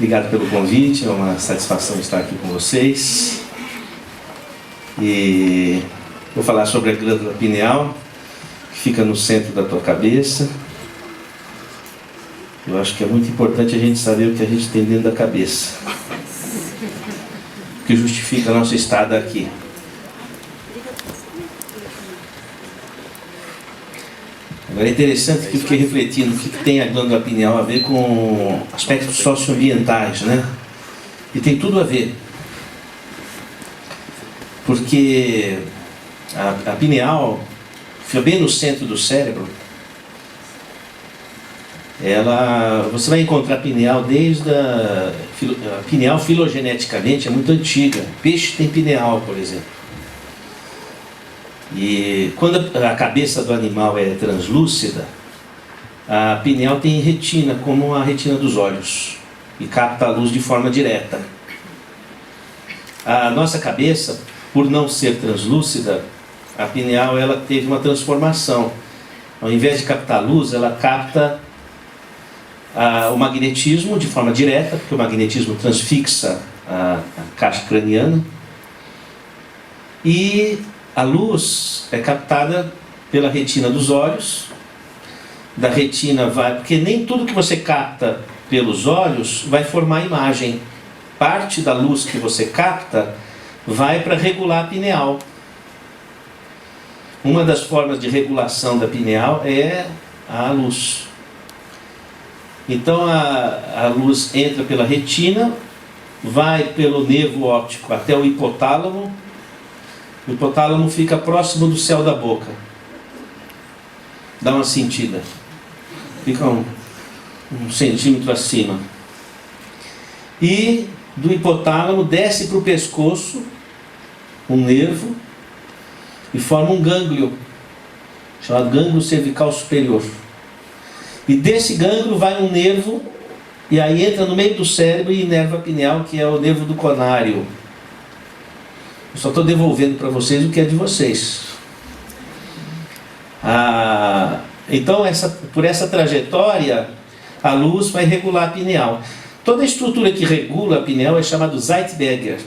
Obrigado pelo convite, é uma satisfação estar aqui com vocês. E vou falar sobre a glândula pineal, que fica no centro da tua cabeça. Eu acho que é muito importante a gente saber o que a gente tem dentro da cabeça, que justifica nosso estado aqui. Agora é interessante que eu fiquei refletindo o que tem a glândula pineal a ver com aspectos socioambientais, né? E tem tudo a ver. Porque a pineal fica bem no centro do cérebro. Você vai encontrar a pineal desde a pineal filogeneticamente é muito antiga. Peixe tem pineal, por exemplo. E quando a cabeça do animal é translúcida, a pineal tem retina, como a retina dos olhos, e capta a luz de forma direta. A nossa cabeça, por não ser translúcida, a pineal ela teve uma transformação. Ao invés de captar luz, ela capta o magnetismo de forma direta, porque o magnetismo transfixa a caixa craniana, e a luz é captada pela retina dos olhos. Da retina porque nem tudo que você capta pelos olhos vai formar imagem. Parte da luz que você capta vai para regular a pineal. Uma das formas de regulação da pineal é a luz. Então a luz entra pela retina, vai pelo nervo óptico até o hipotálamo. O hipotálamo fica próximo do céu da boca. Dá uma sentida. Fica um centímetro acima. E do hipotálamo desce para o pescoço um nervo e forma um gânglio, chamado gânglio cervical superior. E desse gânglio vai um nervo, e aí entra no meio do cérebro e inerva a pineal, que é o nervo do conário. Eu só estou devolvendo para vocês o que é de vocês. Então, por essa trajetória, a luz vai regular a pineal. Toda a estrutura que regula a pineal é chamada Zeitberger.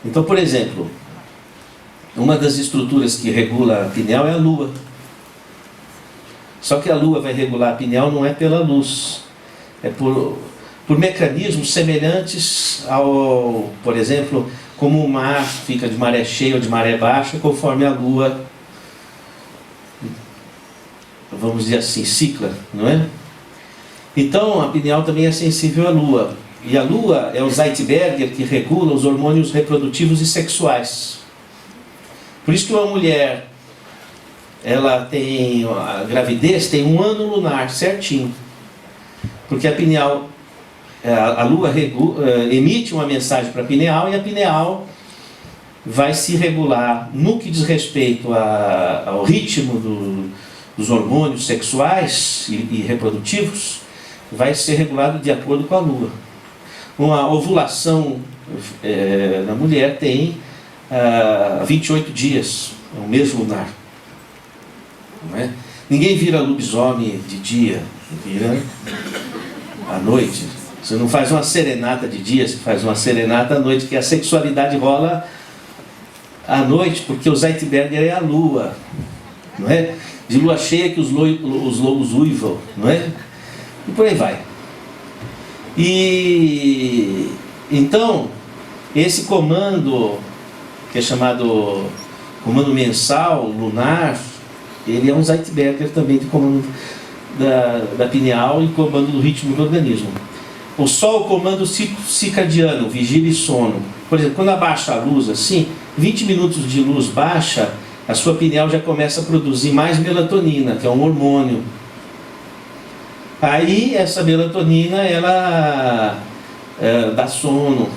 Então, por exemplo, uma das estruturas que regula a pineal é a lua. Só que a lua vai regular a pineal não é pela luz, é por mecanismos semelhantes ao, por exemplo, como o mar fica de maré cheia ou de maré baixa, conforme a lua, vamos dizer assim, cicla, não é? Então a pineal também é sensível à lua. E a lua é o Zeitberger que regula os hormônios reprodutivos e sexuais. Por isso que uma mulher, ela tem, a gravidez tem 1 ano lunar certinho. Porque a pineal, a lua emite uma mensagem para a pineal, e a pineal vai se regular no que diz respeito ao ritmo dos hormônios sexuais e reprodutivos, vai ser regulado de acordo com a lua. Uma ovulação na mulher tem 28 dias, é um mês lunar. Não é? Ninguém vira lobisomem de dia, vira à noite. Você não faz uma serenata de dia, você faz uma serenata à noite, que a sexualidade rola à noite, porque o Zeitberger é a lua, não é? De lua cheia que os lobos uivam, não é? E por aí vai. E então, esse comando, que é chamado comando mensal, lunar, ele é um Zeitberger também de comando da pineal e comando do ritmo do organismo. O Sol, comando circadiano, vigília e sono. Por exemplo, quando abaixa a luz assim, 20 minutos de luz baixa, a sua pineal já começa a produzir mais melatonina, que é um hormônio. Aí essa melatonina, ela dá sono,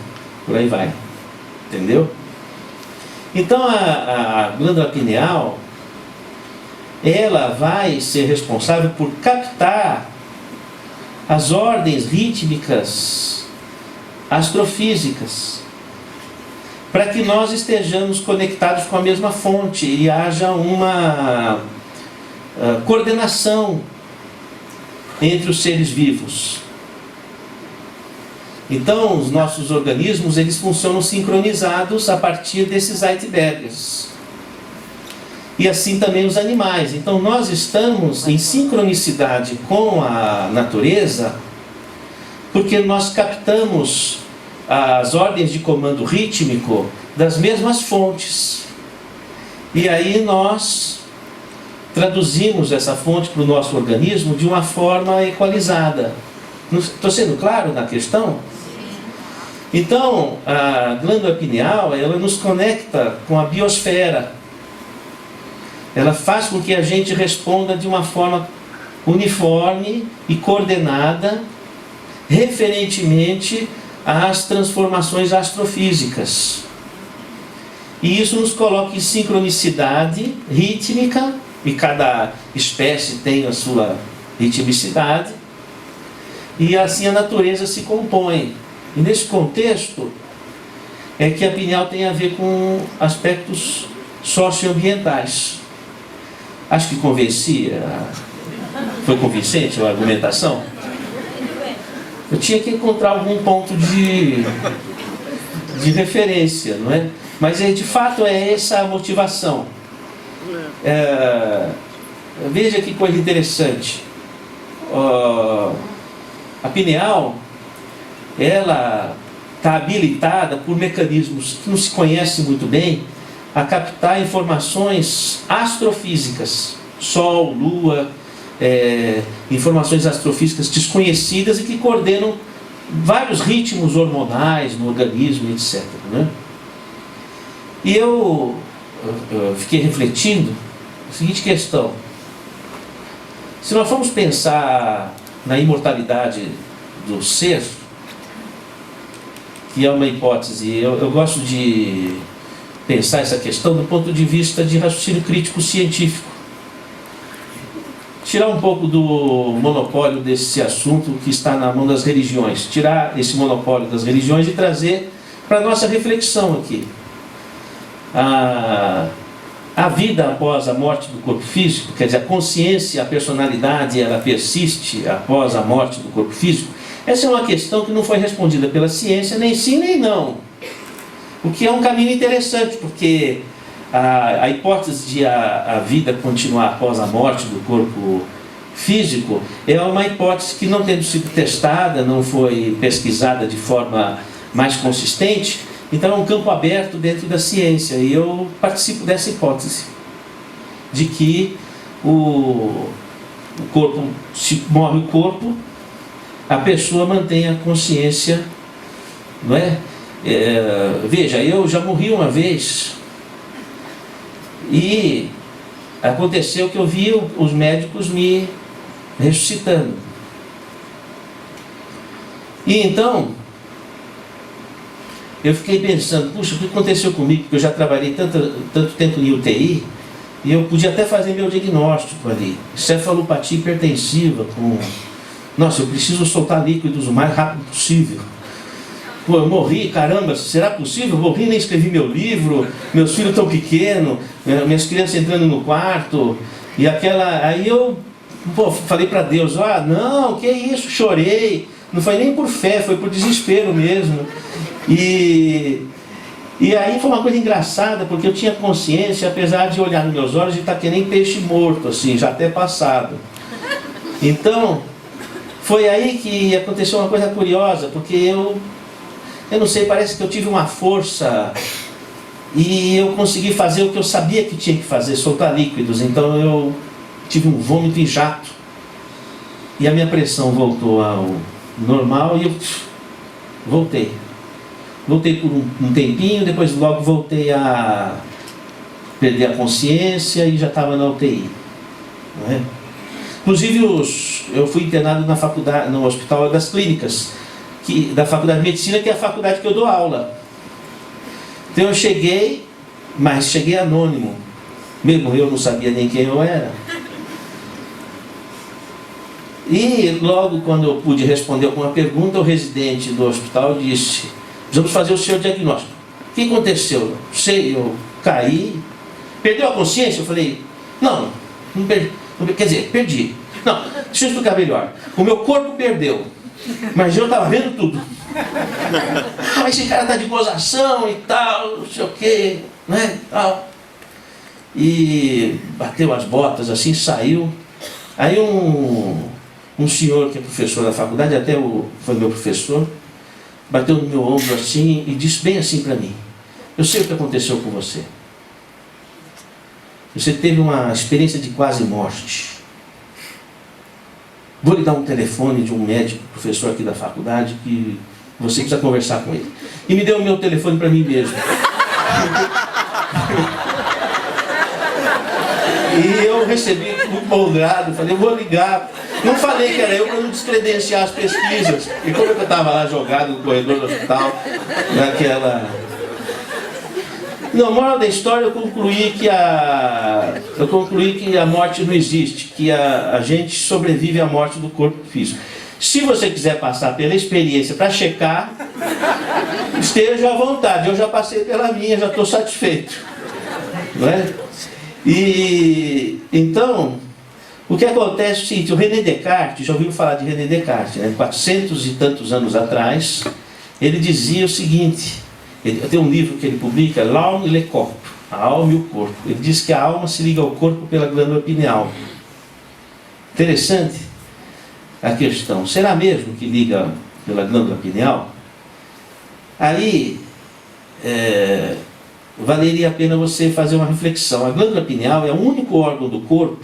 por aí vai. Entendeu? Então a glândula pineal, ela vai ser responsável por captar as ordens rítmicas astrofísicas, para que nós estejamos conectados com a mesma fonte e haja uma coordenação entre os seres vivos. Então, os nossos organismos, eles funcionam sincronizados a partir desses Zeitbergers. E assim também os animais. Então, nós estamos em sincronicidade com a natureza, porque nós captamos as ordens de comando rítmico das mesmas fontes. E aí nós traduzimos essa fonte para o nosso organismo de uma forma equalizada. Estou sendo claro na questão? Então, a glândula pineal, ela nos conecta com a biosfera. Ela faz com que a gente responda de uma forma uniforme e coordenada, referentemente às transformações astrofísicas. E isso nos coloca em sincronicidade rítmica, e cada espécie tem a sua ritmicidade, e assim a natureza se compõe. E nesse contexto é que a pineal tem a ver com aspectos socioambientais. Acho que convencia. Foi convincente a argumentação? Eu tinha que encontrar algum ponto de referência, não é? Mas de fato é essa a motivação. Veja que coisa interessante. A pineal, ela está habilitada por mecanismos que não se conhece muito bem a captar informações astrofísicas, Sol, Lua, informações astrofísicas desconhecidas e que coordenam vários ritmos hormonais no organismo, etc. Né? E eu fiquei refletindo a seguinte questão: se nós formos pensar na imortalidade do ser, que é uma hipótese, eu gosto de pensar essa questão do ponto de vista de raciocínio crítico científico. Tirar um pouco do monopólio desse assunto que está na mão das religiões, tirar esse monopólio das religiões e trazer para a nossa reflexão aqui. A vida após a morte do corpo físico, quer dizer, a consciência, a personalidade, ela persiste após a morte do corpo físico. Essa é uma questão que não foi respondida pela ciência, nem sim nem não. O que é um caminho interessante, porque a hipótese de a vida continuar após a morte do corpo físico é uma hipótese que, não tendo sido testada, não foi pesquisada de forma mais consistente. Então é um campo aberto dentro da ciência, e eu participo dessa hipótese de que o corpo, se morre o corpo, a pessoa mantém a consciência, não é? Veja, eu já morri uma vez e aconteceu que eu vi os médicos me ressuscitando. E então eu fiquei pensando, puxa, o que aconteceu comigo? Porque eu já trabalhei tanto tempo em UTI, e eu podia até fazer meu diagnóstico ali. Cefalopatia hipertensiva, nossa, eu preciso soltar líquidos o mais rápido possível. Pô, eu morri, caramba, será possível? Eu morri, nem escrevi meu livro, meus filhos tão pequenos, minhas crianças entrando no quarto, e aí eu falei para Deus, não, que isso, chorei. Não foi nem por fé, foi por desespero mesmo. E aí foi uma coisa engraçada, porque eu tinha consciência, apesar de olhar nos meus olhos, de estar que nem peixe morto, assim, já até passado. Então, foi aí que aconteceu uma coisa curiosa, porque eu não sei, parece que eu tive uma força e eu consegui fazer o que eu sabia que tinha que fazer, soltar líquidos. Então eu tive um vômito em jato e a minha pressão voltou ao normal e eu voltei por um tempinho, depois logo voltei a perder a consciência e já estava na UTI, não é? Inclusive eu fui internado na faculdade, no Hospital das Clínicas, da Faculdade de Medicina, que é a faculdade que eu dou aula. Então eu cheguei, mas cheguei anônimo, mesmo eu não sabia nem quem eu era. E logo quando eu pude responder alguma pergunta, o residente do hospital disse: vamos fazer o seu diagnóstico. O que aconteceu? Sei, eu caí. Perdeu a consciência? Eu falei, não perdi. Quer dizer, perdi. Não, deixa eu explicar melhor. O meu corpo perdeu, mas eu estava vendo tudo. Mas esse cara tá de gozação e tal, não sei o quê, né, e tal. E bateu as botas assim, saiu. Aí um senhor que é professor da faculdade, foi meu professor, bateu no meu ombro assim e disse bem assim para mim: eu sei o que aconteceu com você. Você teve uma experiência de quase morte. Vou lhe dar um telefone de um médico, professor aqui da faculdade, que você precisa conversar com ele. E me deu o meu telefone para mim mesmo. E eu recebi muito moldrado, falei, eu vou ligar. Não falei que era eu para não descredenciar as pesquisas. E como eu estava lá jogado no corredor do hospital, naquela... Não, moral da história, eu concluí que a morte não existe, que a gente sobrevive à morte do corpo físico. Se você quiser passar pela experiência para checar, esteja à vontade. Eu já passei pela minha, já estou satisfeito. Não é? E então, o que acontece é o seguinte: o René Descartes, já ouviu falar de René Descartes, né? 400 e tantos anos atrás, ele dizia o seguinte. Tem um livro que ele publica, L'Âme et le Corps, a alma e o corpo. Ele diz que a alma se liga ao corpo pela glândula pineal. Interessante a questão. Será mesmo que liga pela glândula pineal? Aí, valeria a pena você fazer uma reflexão. A glândula pineal é o único órgão do corpo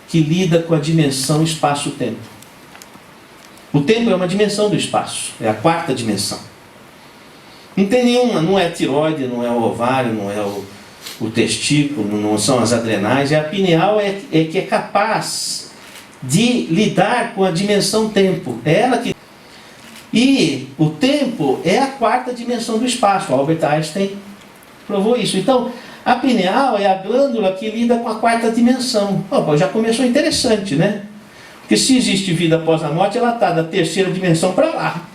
que lida com a dimensão espaço-tempo. O tempo é uma dimensão do espaço, é a quarta dimensão. Não tem nenhuma, não é a tireoide, não é o ovário, não é o testículo, não são as adrenais, é a pineal que é capaz de lidar com a dimensão tempo. É ela que... E o tempo é a quarta dimensão do espaço. Albert Einstein provou isso. Então, a pineal é a glândula que lida com a quarta dimensão. Opa, já começou interessante, né? Porque se existe vida após a morte, ela está da terceira dimensão para lá.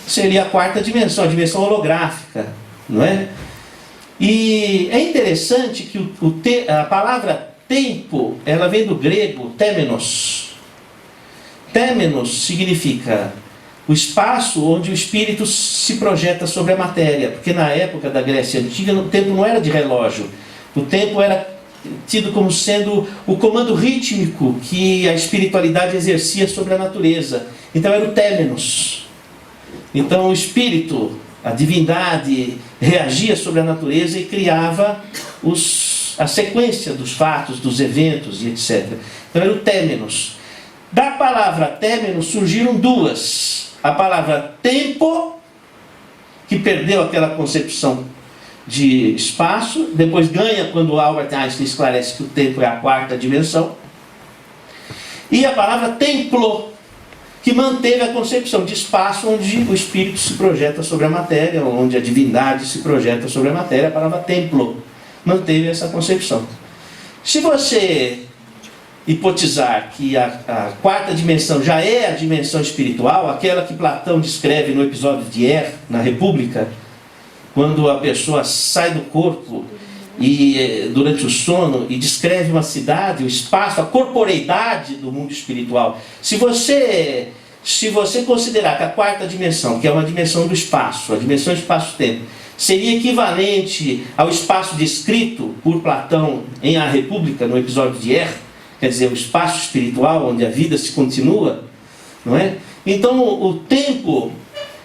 Seria a quarta dimensão, a dimensão holográfica, não é? E é interessante que a palavra tempo, ela vem do grego temenos. Temenos significa o espaço onde o espírito se projeta sobre a matéria, porque na época da Grécia Antiga o tempo não era de relógio, o tempo era tido como sendo o comando rítmico que a espiritualidade exercia sobre a natureza. Então era o temenos. Então o espírito, a divindade, reagia sobre a natureza e criava a sequência dos fatos, dos eventos e etc. Então era o temenos. Da palavra temenos surgiram duas. A palavra tempo, que perdeu aquela concepção de espaço, depois ganha quando Albert Einstein esclarece que o tempo é a quarta dimensão. E a palavra templo, que manteve a concepção de espaço onde o espírito se projeta sobre a matéria, onde a divindade se projeta sobre a matéria. A palavra templo manteve essa concepção. Se você hipotizar que a quarta dimensão já é a dimensão espiritual, aquela que Platão descreve no episódio de na República, quando a pessoa sai do corpo e durante o sono e descreve uma cidade, o espaço, a corporeidade do mundo espiritual. Se você considerar que a quarta dimensão, que é uma dimensão do espaço, a dimensão espaço-tempo, seria equivalente ao espaço descrito por Platão em A República, no episódio de quer dizer, o espaço espiritual onde a vida se continua, não é? Então o tempo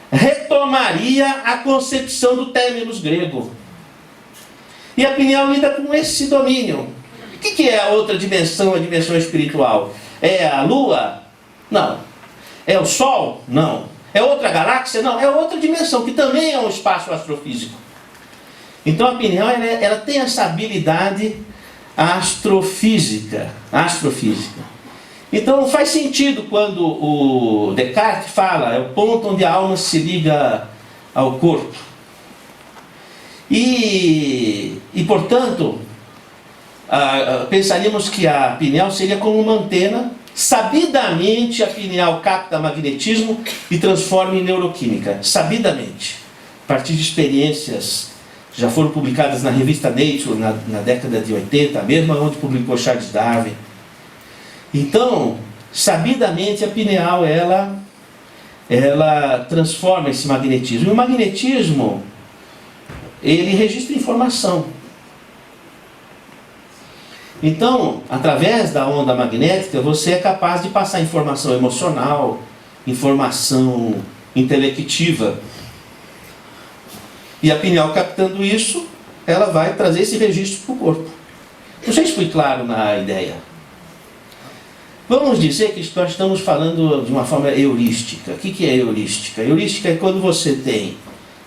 retomaria a concepção do temenos grego. E a pineal lida com esse domínio. O que é a outra dimensão, a dimensão espiritual? É a Lua? Não. É o Sol? Não. É outra galáxia? Não. É outra dimensão, que também é um espaço astrofísico. Então a pineal ela tem essa habilidade astrofísica. Então faz sentido quando o Descartes fala, é o ponto onde a alma se liga ao corpo. E portanto, pensaríamos que a pineal seria como uma antena. Sabidamente a pineal capta magnetismo e transforma em neuroquímica. Sabidamente. A partir de experiências já foram publicadas na revista Nature na década de 80, a mesma onde publicou Charles Darwin. Então, sabidamente a pineal ela ela transforma esse magnetismo. E o magnetismo, ele registra informação. Então, através da onda magnética, você é capaz de passar informação emocional, informação intelectiva. E a pineal, captando isso, ela vai trazer esse registro para o corpo. Não sei se fui claro na ideia. Vamos dizer que nós estamos falando de uma forma heurística. O que é heurística? Heurística é quando você tem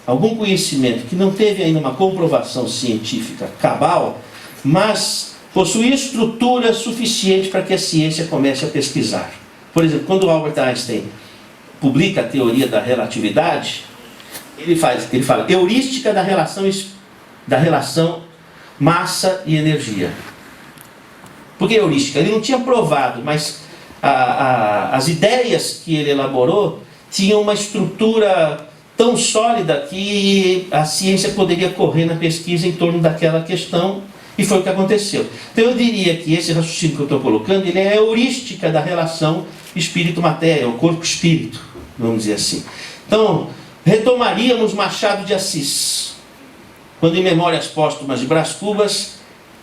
algum conhecimento que não teve ainda uma comprovação científica cabal, mas possui estrutura suficiente para que a ciência comece a pesquisar. Por exemplo, quando Albert Einstein publica a teoria da relatividade, ele fala heurística da relação massa e energia. Por que heurística? Ele não tinha provado, mas as ideias que ele elaborou tinham uma estrutura tão sólida que a ciência poderia correr na pesquisa em torno daquela questão, e foi o que aconteceu. Então eu diria que esse raciocínio que eu estou colocando, ele é a heurística da relação espírito-matéria, ou corpo-espírito, vamos dizer assim. Então, retomaríamos Machado de Assis, quando em Memórias Póstumas de Brás Cubas,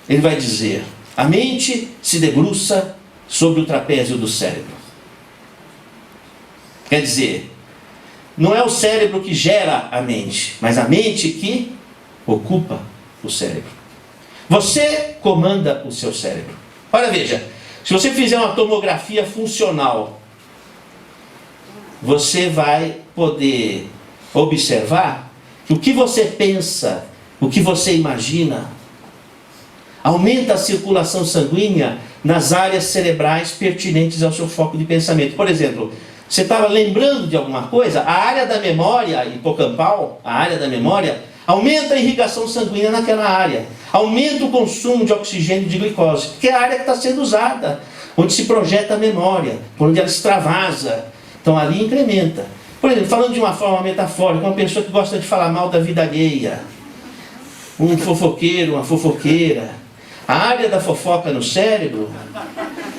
ele vai dizer: a mente se debruça sobre o trapézio do cérebro. Quer dizer, não é o cérebro que gera a mente, mas a mente que ocupa o cérebro. Você comanda o seu cérebro. Olha, veja, se você fizer uma tomografia funcional, você vai poder observar que o que você pensa, o que você imagina, aumenta a circulação sanguínea nas áreas cerebrais pertinentes ao seu foco de pensamento. Por exemplo, você estava lembrando de alguma coisa, a área da memória hipocampal, a área da memória, aumenta a irrigação sanguínea naquela área, aumenta o consumo de oxigênio e de glicose, que é a área que está sendo usada, onde se projeta a memória, onde ela extravasa. Então ali incrementa. Por exemplo, falando de uma forma metafórica, uma pessoa que gosta de falar mal da vida alheia, um fofoqueiro, uma fofoqueira, a área da fofoca no cérebro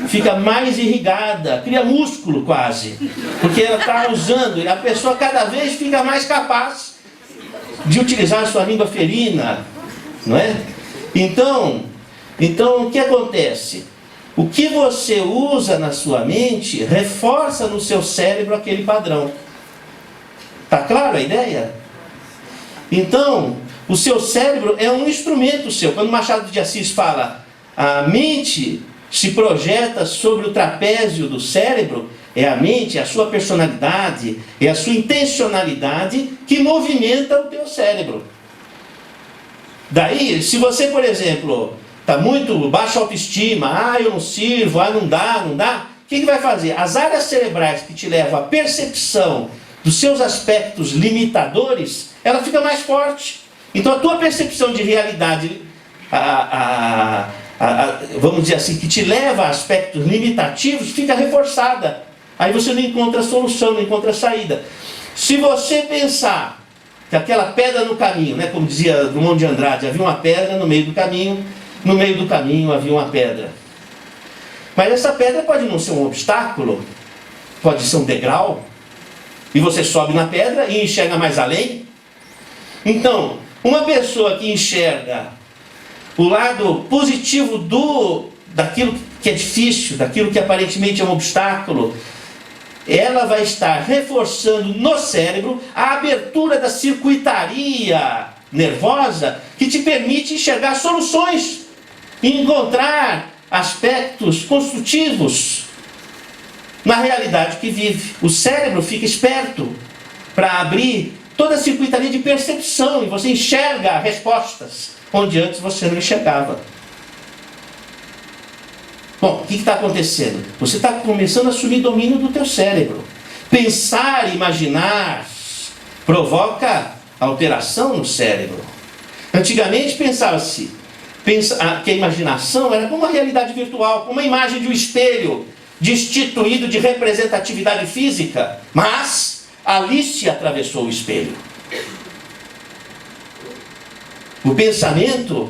fica mais irrigada, cria músculo quase, porque ela está usando, a pessoa cada vez fica mais capaz de utilizar a sua língua ferina, não é? Então o que acontece? O que você usa na sua mente reforça no seu cérebro aquele padrão. Está claro a ideia? Então, o seu cérebro é um instrumento seu. Quando Machado de Assis fala, a mente se projeta sobre o trapézio do cérebro, é a mente, é a sua personalidade, é a sua intencionalidade que movimenta o teu cérebro. Daí, se você, por exemplo, está muito baixa autoestima, eu não sirvo, não dá, o que vai fazer? As áreas cerebrais que te levam à percepção dos seus aspectos limitadores, ela fica mais forte. Então a tua percepção de realidade, vamos dizer assim, que te leva a aspectos limitativos, fica reforçada. Aí você não encontra solução, não encontra saída. Se você pensar que aquela pedra no caminho, né, como dizia Drummond de Andrade, havia uma pedra no meio do caminho havia uma pedra. Mas essa pedra pode não ser um obstáculo, pode ser um degrau, e você sobe na pedra e enxerga mais além. Então, uma pessoa que enxerga o lado positivo daquilo que é difícil, daquilo que aparentemente é um obstáculo, ela vai estar reforçando no cérebro a abertura da circuitaria nervosa que te permite enxergar soluções e encontrar aspectos construtivos na realidade que vive. O cérebro fica esperto para abrir toda a circuitaria de percepção e você enxerga respostas onde antes você não enxergava. Bom, o que está acontecendo? Você está começando a assumir domínio do teu cérebro. Pensar, imaginar, provoca alteração no cérebro. Antigamente pensava-se que a imaginação era como uma realidade virtual, como uma imagem de um espelho destituído de representatividade física, mas Alice atravessou o espelho. O pensamento,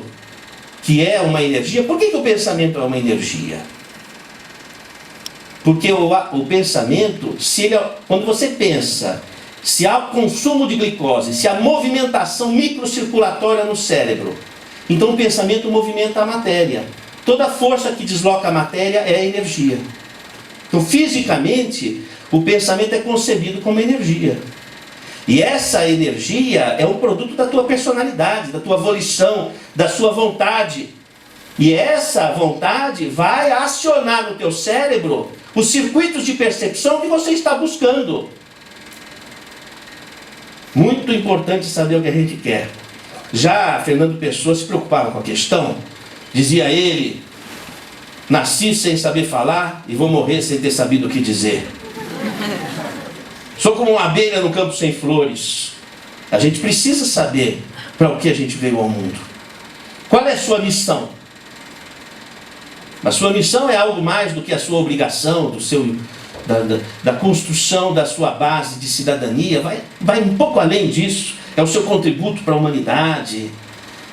que é uma energia. Por que o pensamento é uma energia? Porque o pensamento, quando você pensa, se há consumo de glicose, se há movimentação microcirculatória no cérebro, então o pensamento movimenta a matéria. Toda força que desloca a matéria é energia. Então, fisicamente, o pensamento é concebido como energia. E essa energia é um produto da tua personalidade, da tua volição, da sua vontade. E essa vontade vai acionar no teu cérebro os circuitos de percepção que você está buscando. Muito importante saber o que a gente quer. Já Fernando Pessoa se preocupava com a questão. Dizia ele: nasci sem saber falar e vou morrer sem ter sabido o que dizer. Sou como uma abelha no campo sem flores. A gente precisa saber para o que a gente veio ao mundo. Qual é a sua missão? A sua missão é algo mais do que a sua obrigação, da construção da sua base de cidadania. Vai um pouco além disso. É o seu contributo para a humanidade.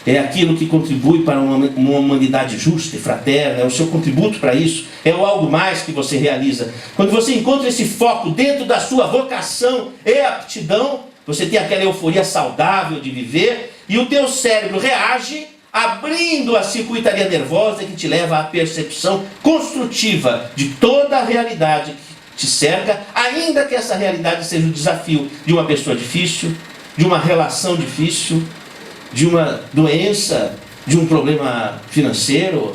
É aquilo que contribui para uma humanidade justa e fraterna. É o seu contributo para isso. É o algo mais que você realiza. Quando você encontra esse foco dentro da sua vocação e aptidão, você tem aquela euforia saudável de viver e o teu cérebro reage abrindo a circuitaria nervosa que te leva à percepção construtiva de toda a realidade que te cerca, ainda que essa realidade seja o desafio de uma pessoa difícil, de uma relação difícil, de uma doença, de um problema financeiro,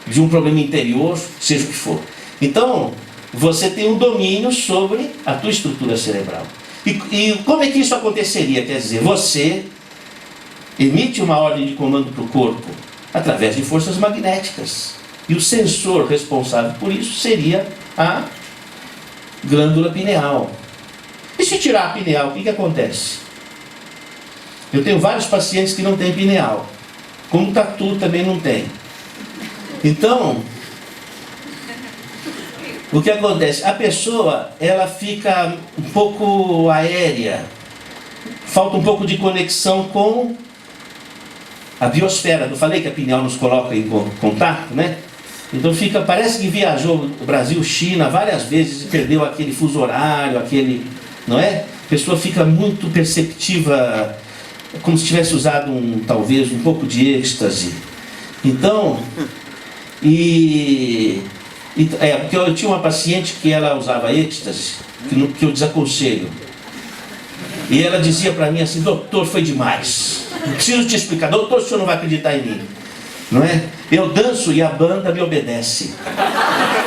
de um problema interior, seja o que for. Então, você tem um domínio sobre a tua estrutura cerebral. E como é que isso aconteceria? Quer dizer, você emite uma ordem de comando para o corpo através de forças magnéticas. E o sensor responsável por isso seria a glândula pineal. E se tirar a pineal, o que acontece? Eu tenho vários pacientes que não têm pineal. Como tatu também não tem. Então, o que acontece? A pessoa, ela fica um pouco aérea. Falta um pouco de conexão com a biosfera. Eu falei que a pineal nos coloca em contato, né? Então parece que viajou Brasil-China várias vezes e perdeu aquele fuso horário, não é? A pessoa fica muito perceptiva, como se tivesse usado talvez um pouco de êxtase. Então, porque eu tinha uma paciente que ela usava êxtase, que eu desaconselho. E ela dizia para mim assim: doutor, foi demais. Não preciso te explicar. Doutor, o senhor não vai acreditar em mim. Não é? Eu danço e a banda me obedece.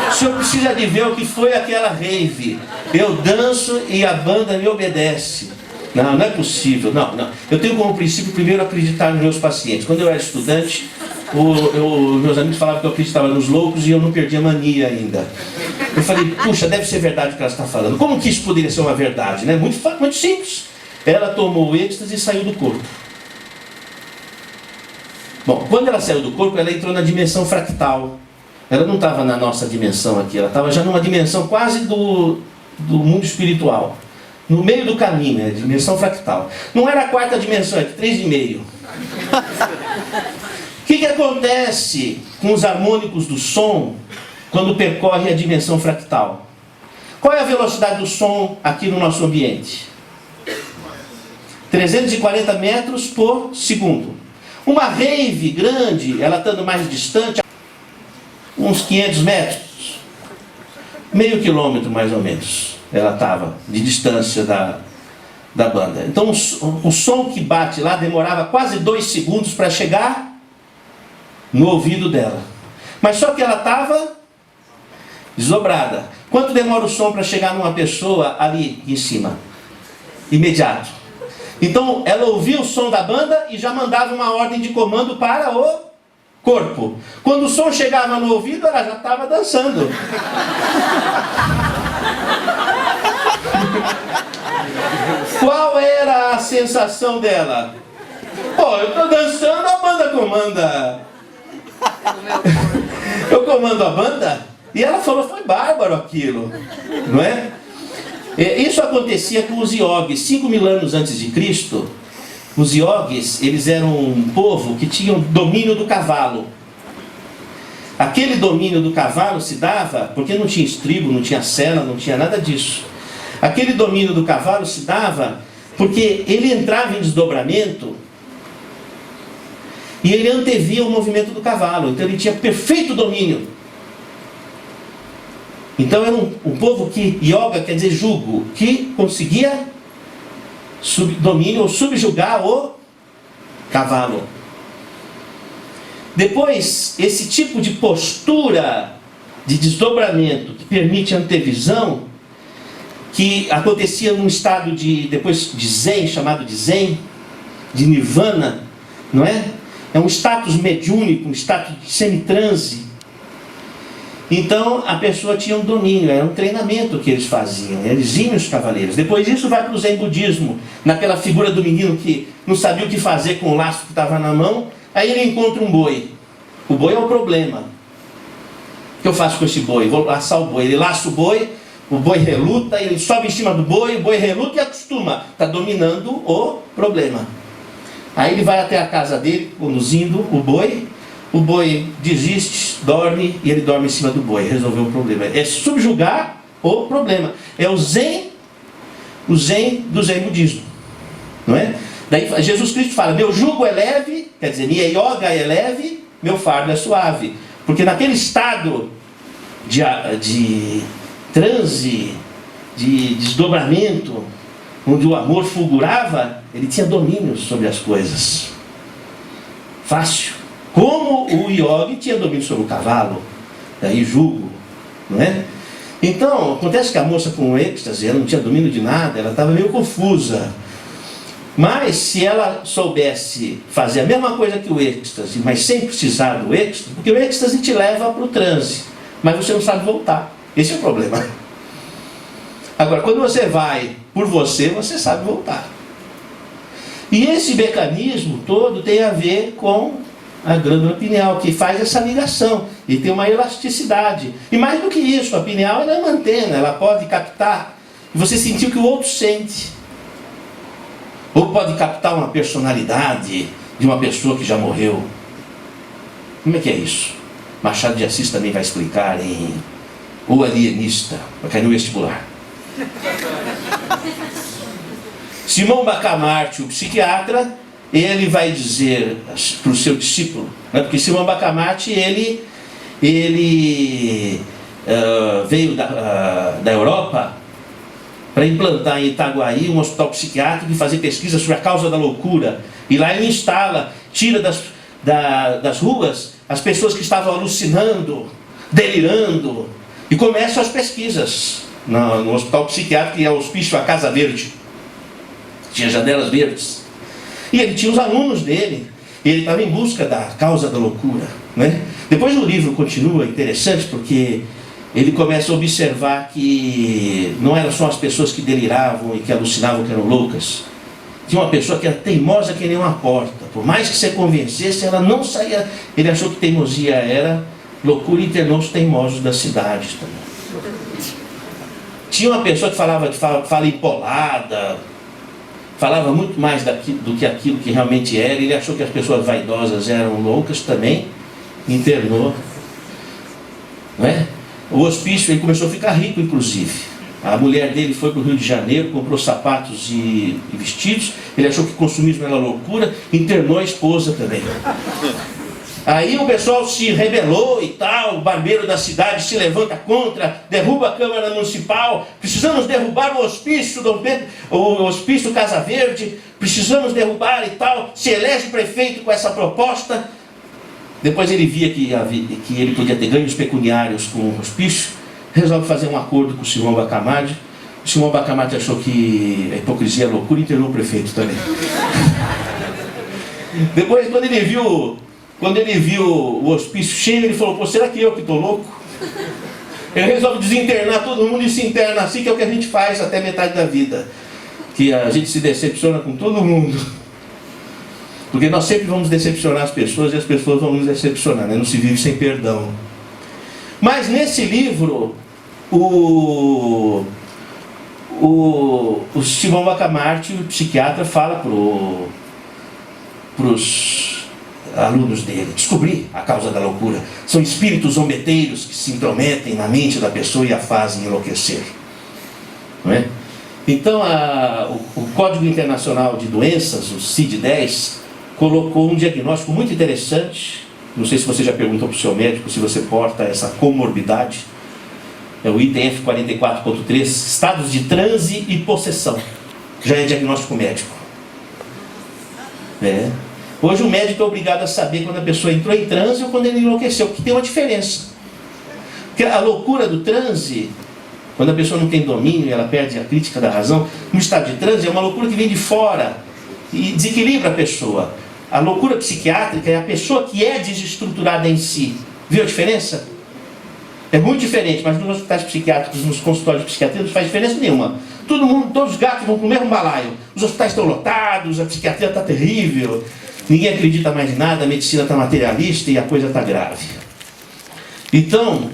O senhor precisa de ver o que foi aquela rave. Eu danço e a banda me obedece. Não é possível. Não. Eu tenho como princípio primeiro acreditar nos meus pacientes. Quando eu era estudante, meus amigos falavam que eu acreditava nos loucos e eu não perdia mania ainda. Eu falei: puxa, deve ser verdade o que ela está falando. Como que isso poderia ser uma verdade, né? Muito simples. Ela tomou o êxtase e saiu do corpo. Bom, quando ela saiu do corpo, ela entrou na dimensão fractal. Ela não estava na nossa dimensão aqui, ela estava já numa dimensão quase do mundo espiritual. No meio do caminho, né? Dimensão fractal. Não era a quarta dimensão, é 3,5. O que acontece com os harmônicos do som quando percorre a dimensão fractal? Qual é a velocidade do som aqui no nosso ambiente? 340 metros por segundo. Uma rave grande, ela estando mais distante, uns 500 metros, meio quilômetro mais ou menos, ela estava de distância da banda. Então o som que bate lá demorava quase 2 segundos para chegar no ouvido dela. Mas só que ela estava desdobrada. Quanto demora o som para chegar numa pessoa ali em cima? Imediato. Então ela ouvia o som da banda e já mandava uma ordem de comando para o corpo. Quando o som chegava no ouvido, ela já estava dançando. Qual era a sensação dela? Pô, eu estou dançando, a banda comanda. Eu comando a banda? E ela falou: foi bárbaro aquilo, não é? Isso acontecia com os iogues. 5.000 anos antes de Cristo, os iogues, eles eram um povo que tinha o domínio do cavalo. Aquele domínio do cavalo se dava porque não tinha estribo, não tinha sela, não tinha nada disso. Aquele domínio do cavalo se dava porque ele entrava em desdobramento e ele antevia o movimento do cavalo. Então ele tinha perfeito domínio. Então era um povo que, yoga quer dizer jugo, que conseguia domínio ou subjugar o cavalo. Depois, esse tipo de postura de desdobramento que permite a antevisão, que acontecia num estado depois de Zen, chamado de Zen, de Nirvana, não é? É um status mediúnico, um status de semitranse. Então a pessoa tinha um domínio, era um treinamento que eles faziam, eles iam os cavaleiros. Depois disso vai para o Zen budismo, naquela figura do menino que não sabia o que fazer com o laço que estava na mão, aí ele encontra um boi. O boi é o problema. O que eu faço com esse boi? Vou laçar o boi. Ele laça o boi reluta, ele sobe em cima do boi, o boi reluta e acostuma. Está dominando o problema. Aí ele vai até a casa dele, conduzindo o boi desiste, dorme e ele dorme em cima do boi. Resolveu o problema. É subjugar o problema. É o Zen do Zen budismo. Não é? Daí Jesus Cristo fala, meu jugo é leve, quer dizer, minha yoga é leve, meu fardo é suave. Porque naquele estado de transe, de desdobramento, onde o amor fulgurava, ele tinha domínio sobre as coisas. Fácil. Como o yogi tinha domínio sobre o cavalo, daí jugo, não é? Então, acontece que a moça com o êxtase, ela não tinha domínio de nada, ela estava meio confusa. Mas se ela soubesse fazer a mesma coisa que o êxtase, mas sem precisar do êxtase, porque o êxtase te leva para o transe, mas você não sabe voltar. Esse é o problema. Agora, quando você vai por você sabe voltar. E esse mecanismo todo tem a ver com a glândula pineal, que faz essa ligação e tem uma elasticidade. E mais do que isso, a pineal ela é uma antena, ela pode captar e você sentir o que o outro sente. Ou pode captar uma personalidade de uma pessoa que já morreu. Como é que é isso? Machado de Assis também vai explicar em O Alienista, vai cair no vestibular. Simão Bacamarte, o psiquiatra, ele vai dizer para o seu discípulo, né? Porque Simão Bacamarte ele veio da Europa para implantar em Itaguaí um hospital psiquiátrico e fazer pesquisa sobre a causa da loucura. E lá ele instala, tira das ruas as pessoas que estavam alucinando, delirando, e começam as pesquisas no hospital psiquiátrico, que é o Hospício A Casa Verde. Tinha janelas verdes. E ele tinha os alunos dele. E ele estava em busca da causa da loucura, né? Depois o livro continua interessante, porque ele começa a observar que não eram só as pessoas que deliravam e que alucinavam que eram loucas. Tinha uma pessoa que era teimosa que nem uma porta. Por mais que você convencesse, ela não saía. Ele achou que teimosia era loucura e internou os teimosos da cidade também. Tinha uma pessoa que falava de fala empolada, falava muito mais do que aquilo que realmente era. Ele achou que as pessoas vaidosas eram loucas também, internou. Não é? O hospício, ele começou a ficar rico, inclusive. A mulher dele foi para o Rio de Janeiro, comprou sapatos e vestidos. Ele achou que consumismo era loucura, internou a esposa também. Aí o pessoal se rebelou e tal, o barbeiro da cidade se levanta contra, derruba a Câmara Municipal, precisamos derrubar o hospício Dom Pedro, o hospício Casa Verde, precisamos derrubar e tal, se elege prefeito com essa proposta. Depois ele via que ele podia ter ganhos pecuniários com o hospício, resolve fazer um acordo com o Simão Bacamarte. O Simão Bacamarte achou que a hipocrisia é loucura e internou o prefeito também. Depois, quando ele viu o hospício cheio, ele falou, pô, será que eu que estou louco? Ele resolve desinternar todo mundo e se interna assim, que é o que a gente faz até metade da vida. Que a gente se decepciona com todo mundo. Porque nós sempre vamos decepcionar as pessoas e as pessoas vão nos decepcionar, né? Não se vive sem perdão. Mas nesse livro, o Simão Bacamarte, o psiquiatra, fala para os alunos dele, descobrir a causa da loucura. São espíritos zombeteiros que se intrometem na mente da pessoa e a fazem enlouquecer. Não é? Então, o Código Internacional de Doenças, o CID-10, colocou um diagnóstico muito interessante. Não sei se você já perguntou para o seu médico se você porta essa comorbidade. É o ITF 44.3, estados de transe e possessão. Já é diagnóstico médico. Hoje o médico é obrigado a saber quando a pessoa entrou em transe ou quando ele enlouqueceu, porque tem uma diferença. Porque a loucura do transe, quando a pessoa não tem domínio e ela perde a crítica da razão, no estado de transe é uma loucura que vem de fora e desequilibra a pessoa. A loucura psiquiátrica é a pessoa que é desestruturada em si. Viu a diferença? É muito diferente, mas nos hospitais psiquiátricos, nos consultórios psiquiátricos, não faz diferença nenhuma. Todo mundo, todos os gatos vão para o mesmo balaio. Os hospitais estão lotados, a psiquiatria está terrível, ninguém acredita mais em nada, a medicina está materialista e a coisa está grave. Então,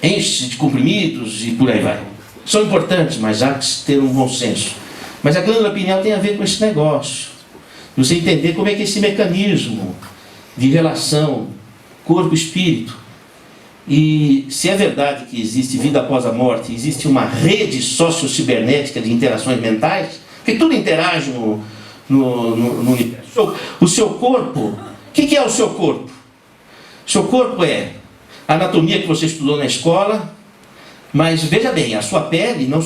enche de comprimidos e por aí vai. São importantes, mas há que ter um bom senso. Mas a glândula pineal tem a ver com esse negócio. Você entender como é que esse mecanismo de relação corpo-espírito, e se é verdade que existe vida após a morte, existe uma rede sociocibernética de interações mentais, porque tudo interage no universo. O seu corpo, o que é o seu corpo? O seu corpo é a anatomia que você estudou na escola, mas veja bem, a sua pele não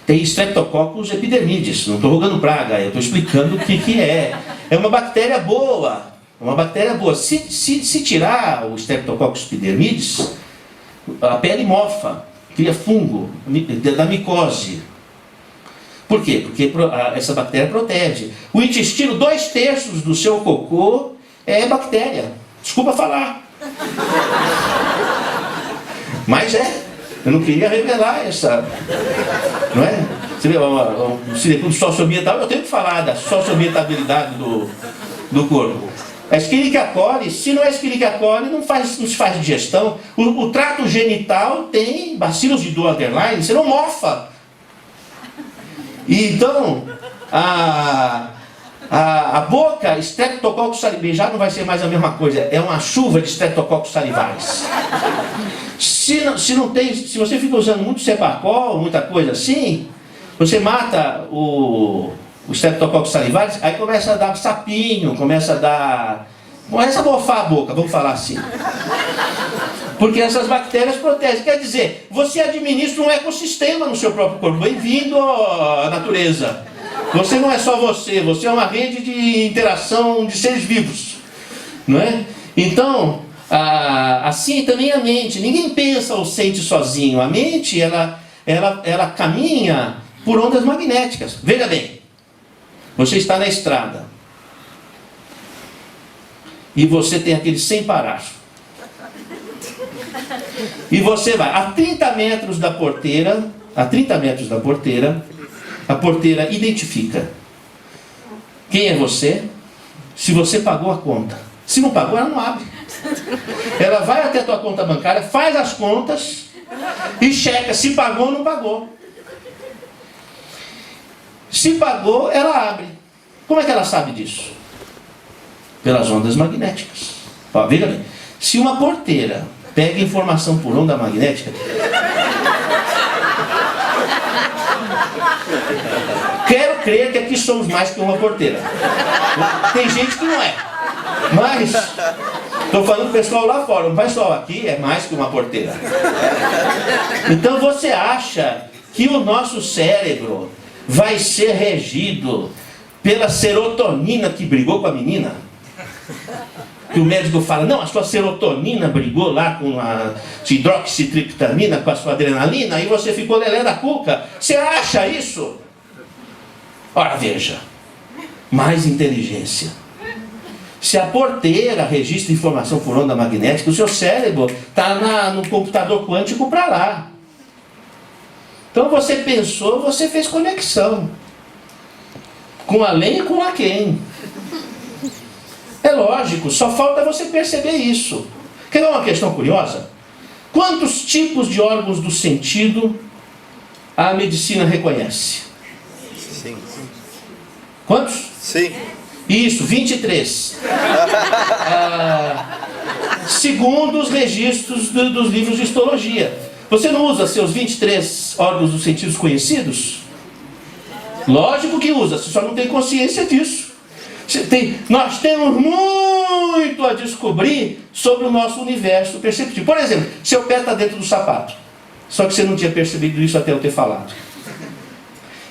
tem Streptococcus epidermidis. Não estou rogando praga, eu estou explicando o que é. É uma bactéria boa. Uma bactéria boa. Se tirar o Streptococcus epidermidis, a pele mofa, cria fungo da micose. Por quê? Porque essa bactéria protege. O intestino, 2/3 do seu cocô é bactéria. Desculpa falar. Mas eu não queria revelar essa. Não é? Você vê, o cireclube socioambiental, eu tenho que falar da socioambientabilidade do corpo. A Escherichia coli, se não é Escherichia coli, não se faz digestão. O trato genital tem bacilos de Doerner, você não mofa. E então, a boca, Streptococcus salivaris, já não vai ser mais a mesma coisa, é uma chuva de Streptococcus salivaris. Se você fica usando muito Cepacol, muita coisa assim, você mata o Streptococcus salivaris, aí começa a dar sapinho, começa a mofar a boca, vamos falar assim. Porque essas bactérias protegem. Quer dizer, você administra um ecossistema no seu próprio corpo. Bem-vindo à natureza. Você não é só você é uma rede de interação de seres vivos. Não é? Então, assim também a mente. Ninguém pensa ou sente sozinho. A mente, ela caminha por ondas magnéticas. Veja bem. Você está na estrada e você tem aquele sem parar. E você vai a 30 metros da porteira, a porteira identifica quem é você, se você pagou a conta. Se não pagou, ela não abre. Ela vai até a tua conta bancária, faz as contas e checa se pagou ou não pagou. Se pagou, ela abre. Como é que ela sabe disso? Pelas ondas magnéticas. Ó, veja bem. Se uma porteira pega informação por onda magnética, quero crer que aqui somos mais que uma porteira. Tem gente que não é. Mas estou falando do pessoal lá fora. O pessoal aqui é mais que uma porteira. Então você acha que o nosso cérebro vai ser regido pela serotonina que brigou com a menina? Que o médico fala, não, a sua serotonina brigou lá com a hidroxitriptamina, com a sua adrenalina, aí você ficou lelé da cuca. Você acha isso? Ora, veja, mais inteligência. Se a porteira registra informação por onda magnética, o seu cérebro está no computador quântico para lá. Então você pensou, você fez conexão. Com além e com a quem. É lógico, só falta você perceber isso. Quer ver uma questão curiosa? Quantos tipos de órgãos do sentido a medicina reconhece? Sim. Quantos? Sim. Isso, 23. Segundo os registros dos livros de histologia. Você não usa seus 23 órgãos dos sentidos conhecidos? Lógico que usa, você só não tem consciência disso. Nós temos muito a descobrir sobre o nosso universo perceptivo. Por exemplo, seu pé está dentro do sapato. Só que você não tinha percebido isso até eu ter falado.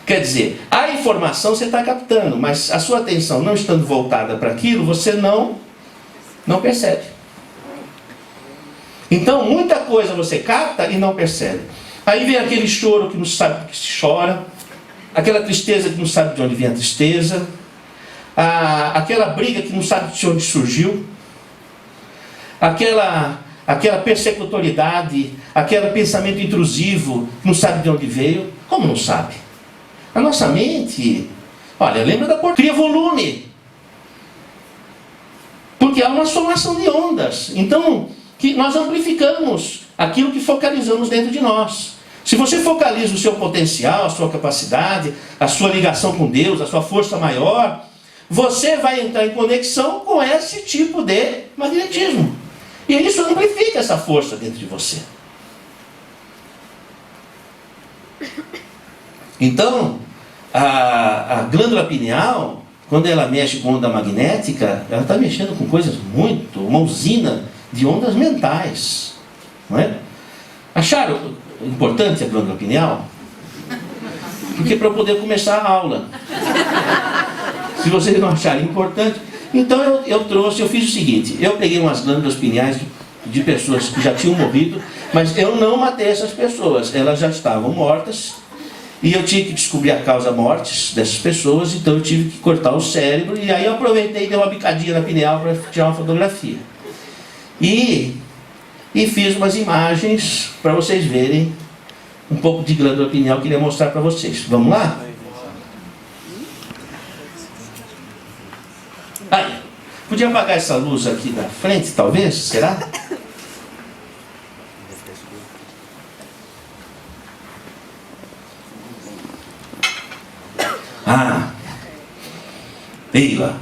Quer dizer, a informação você está captando, mas a sua atenção não estando voltada para aquilo, você não percebe. Então, muita coisa você capta e não percebe. Aí vem aquele choro que não sabe que se chora, aquela tristeza que não sabe de onde vem a tristeza, aquela briga que não sabe de onde surgiu, aquela persecutoriedade, aquele pensamento intrusivo, não sabe de onde veio. Como não sabe? A nossa mente, olha, lembra da porcaria, cria volume. Porque há uma somação de ondas. Então, que nós amplificamos aquilo que focalizamos dentro de nós. Se você focaliza o seu potencial, a sua capacidade, a sua ligação com Deus, a sua força maior, você vai entrar em conexão com esse tipo de magnetismo. E isso amplifica essa força dentro de você. Então, a glândula pineal, quando ela mexe com onda magnética, ela está mexendo com coisas uma usina de ondas mentais. Não é? Acharam importante a glândula pineal? Porque para eu poder começar a aula. Se vocês não acharem importante, então eu fiz o seguinte, eu peguei umas glândulas pineais de pessoas que já tinham morrido, mas eu não matei essas pessoas, elas já estavam mortas, e eu tinha que descobrir a causa mortes dessas pessoas, então eu tive que cortar o cérebro, e aí eu aproveitei e dei uma bicadinha na pineal para tirar uma fotografia. E fiz umas imagens para vocês verem um pouco de glândula pineal que eu queria mostrar para vocês. Vamos lá? Aí, podia apagar essa luz aqui da frente, talvez? Será? Leila.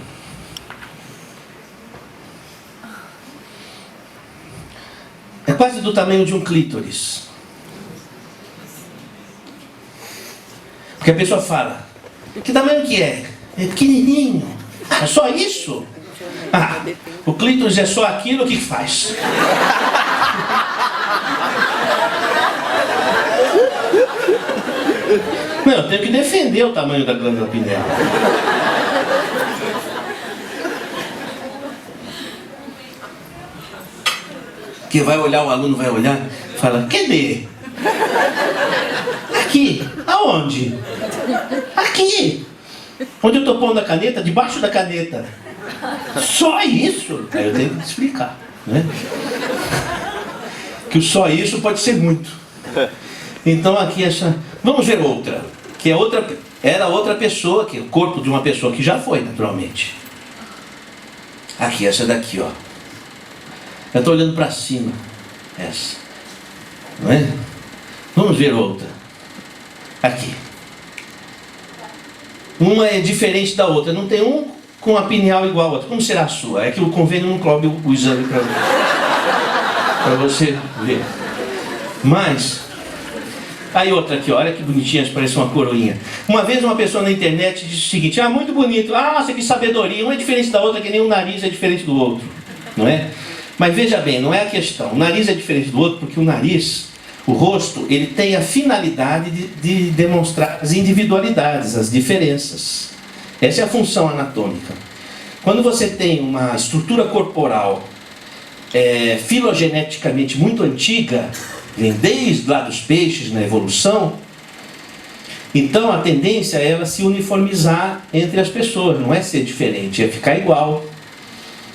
É quase do tamanho de um clítoris. Porque a pessoa fala, que tamanho que é? É pequenininho. É só isso? O clítoris é só aquilo que faz. Não, eu tenho que defender o tamanho da glândula pineal. Que vai olhar, o aluno vai olhar, fala, cadê? Aqui. Aonde? Aqui. Onde eu estou pondo a caneta? Debaixo da caneta. Só isso? Aí eu tenho que explicar, né? Que o só isso pode ser muito. Então aqui essa... Vamos ver outra. Que é era outra pessoa, que é o corpo de uma pessoa que já foi, naturalmente. Aqui, essa daqui, ó. Eu estou olhando para cima. Essa. Não é? Vamos ver outra. Aqui. Uma é diferente da outra. Não tem um com a pineal igual a outra. Como será a sua? É que o convênio não cobre o exame para você ver. Mas... Aí outra aqui, olha que bonitinha, parece uma coroinha. Uma vez uma pessoa na internet disse o seguinte, muito bonito, nossa, que sabedoria, uma é diferente da outra, que nem um nariz é diferente do outro. Não é? Mas veja bem, não é a questão. O nariz é diferente do outro porque o nariz, o rosto, ele tem a finalidade de demonstrar as individualidades, as diferenças. Essa é a função anatômica. Quando você tem uma estrutura corporal filogeneticamente muito antiga, vem desde lá dos peixes na evolução, então a tendência é ela se uniformizar entre as pessoas, não é ser diferente, é ficar igual.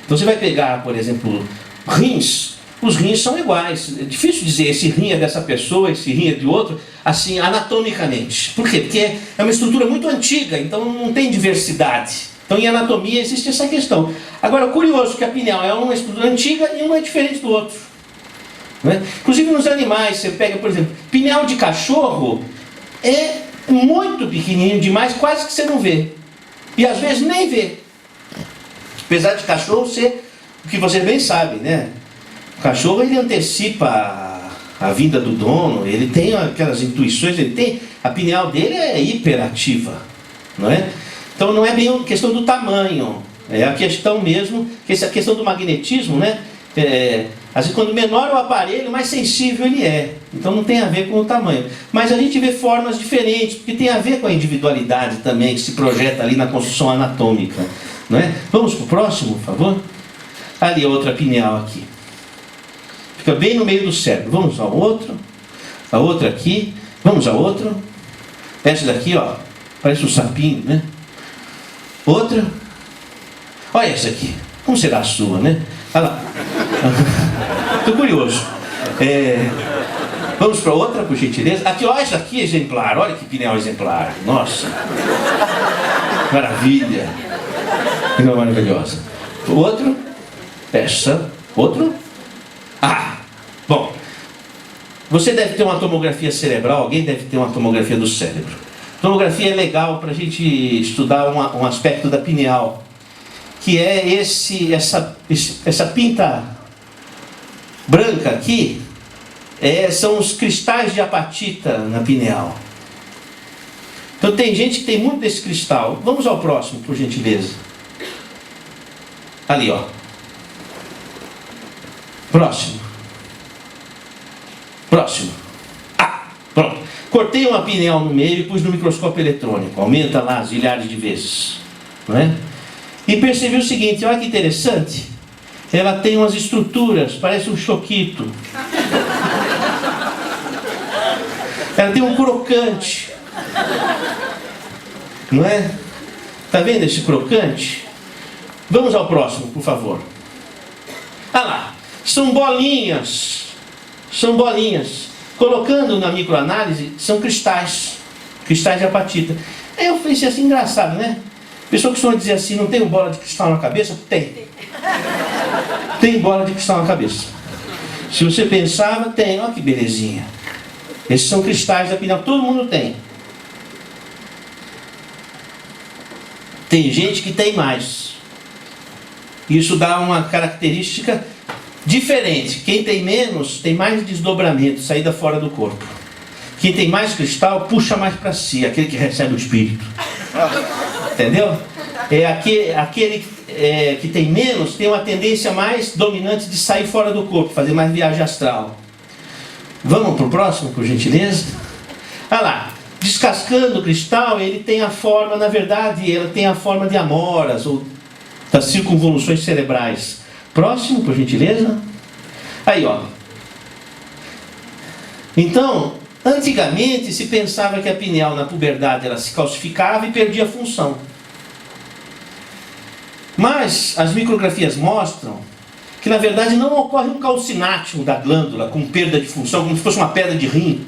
Então você vai pegar, por exemplo, rins, os rins são iguais. É difícil dizer esse rim é dessa pessoa, esse rim é de outro, assim, anatomicamente. Por quê? Porque é uma estrutura muito antiga, então não tem diversidade. Então em anatomia existe essa questão. Agora, curioso que a pineal é uma estrutura antiga e uma é diferente do outro. Não é? Inclusive nos animais, você pega, por exemplo, pineal de cachorro é muito pequenininho demais, quase que você não vê. E às vezes nem vê. Apesar de cachorro ser o que você bem sabe, né? O cachorro, ele antecipa a vinda do dono, ele tem aquelas intuições, ele tem, a pineal dele é hiperativa, não é? Então não é bem a questão do tamanho, é a questão mesmo, que essa questão do magnetismo, né? Às vezes, quando menor o aparelho, mais sensível ele é. Então não tem a ver com o tamanho. Mas a gente vê formas diferentes, porque tem a ver com a individualidade também, que se projeta ali na construção anatômica, não é? Vamos para o próximo, por favor? Ali, outra pineal aqui. Fica bem no meio do cérebro. Vamos ao outro. A outra aqui. Vamos ao outro. Essa daqui, ó. Parece um sapinho, né? Outra. Olha essa aqui. Como será a sua, né? Olha lá. Estou curioso. Vamos para outra, por gentileza. Aqui, ó, essa aqui é exemplar. Olha que pineal exemplar. Nossa. Maravilha. Pineal maravilhosa. Outro. Essa. Outro. Ah, bom. Você deve ter uma tomografia cerebral. Alguém deve ter uma tomografia do cérebro. Tomografia é legal para a gente estudar um aspecto da pineal, que é essa pinta branca aqui, são os cristais de apatita na pineal. Então tem gente que tem muito desse cristal. Vamos ao próximo, por gentileza. Ali, ó. Próximo. Próximo. Ah, pronto. Cortei uma pineal no meio e pus no microscópio eletrônico. Aumenta lá as milhares de vezes, não é? E percebi o seguinte, olha que interessante. Ela tem umas estruturas, parece um choquito. Ela tem um crocante. Não é? Está vendo esse crocante? Vamos ao próximo, por favor. Ah lá. São bolinhas. São bolinhas. Colocando na microanálise, são cristais. Cristais de apatita. Aí eu pensei assim, engraçado, né? A pessoa costuma dizer assim, não tem bola de cristal na cabeça? Tem. Tem bola de cristal na cabeça. Se você pensava, tem. Olha que belezinha. Esses são cristais da pineal. Todo mundo tem. Tem gente que tem mais. Isso dá uma característica diferente. Quem tem menos, tem mais desdobramento, saída fora do corpo. Quem tem mais cristal, puxa mais para si, aquele que recebe o espírito. Entendeu? Aquele que tem menos, tem uma tendência mais dominante de sair fora do corpo, fazer mais viagem astral. Vamos para o próximo, por gentileza? Olha lá. Descascando o cristal, ele tem a forma, na verdade, ela tem a forma de amoras, ou das circunvoluções cerebrais. Próximo, por gentileza. Aí, ó. Então, antigamente se pensava que a pineal na puberdade ela se calcificava e perdia a função. Mas as micrografias mostram que na verdade não ocorre um calcinático da glândula com perda de função, como se fosse uma pedra de rim.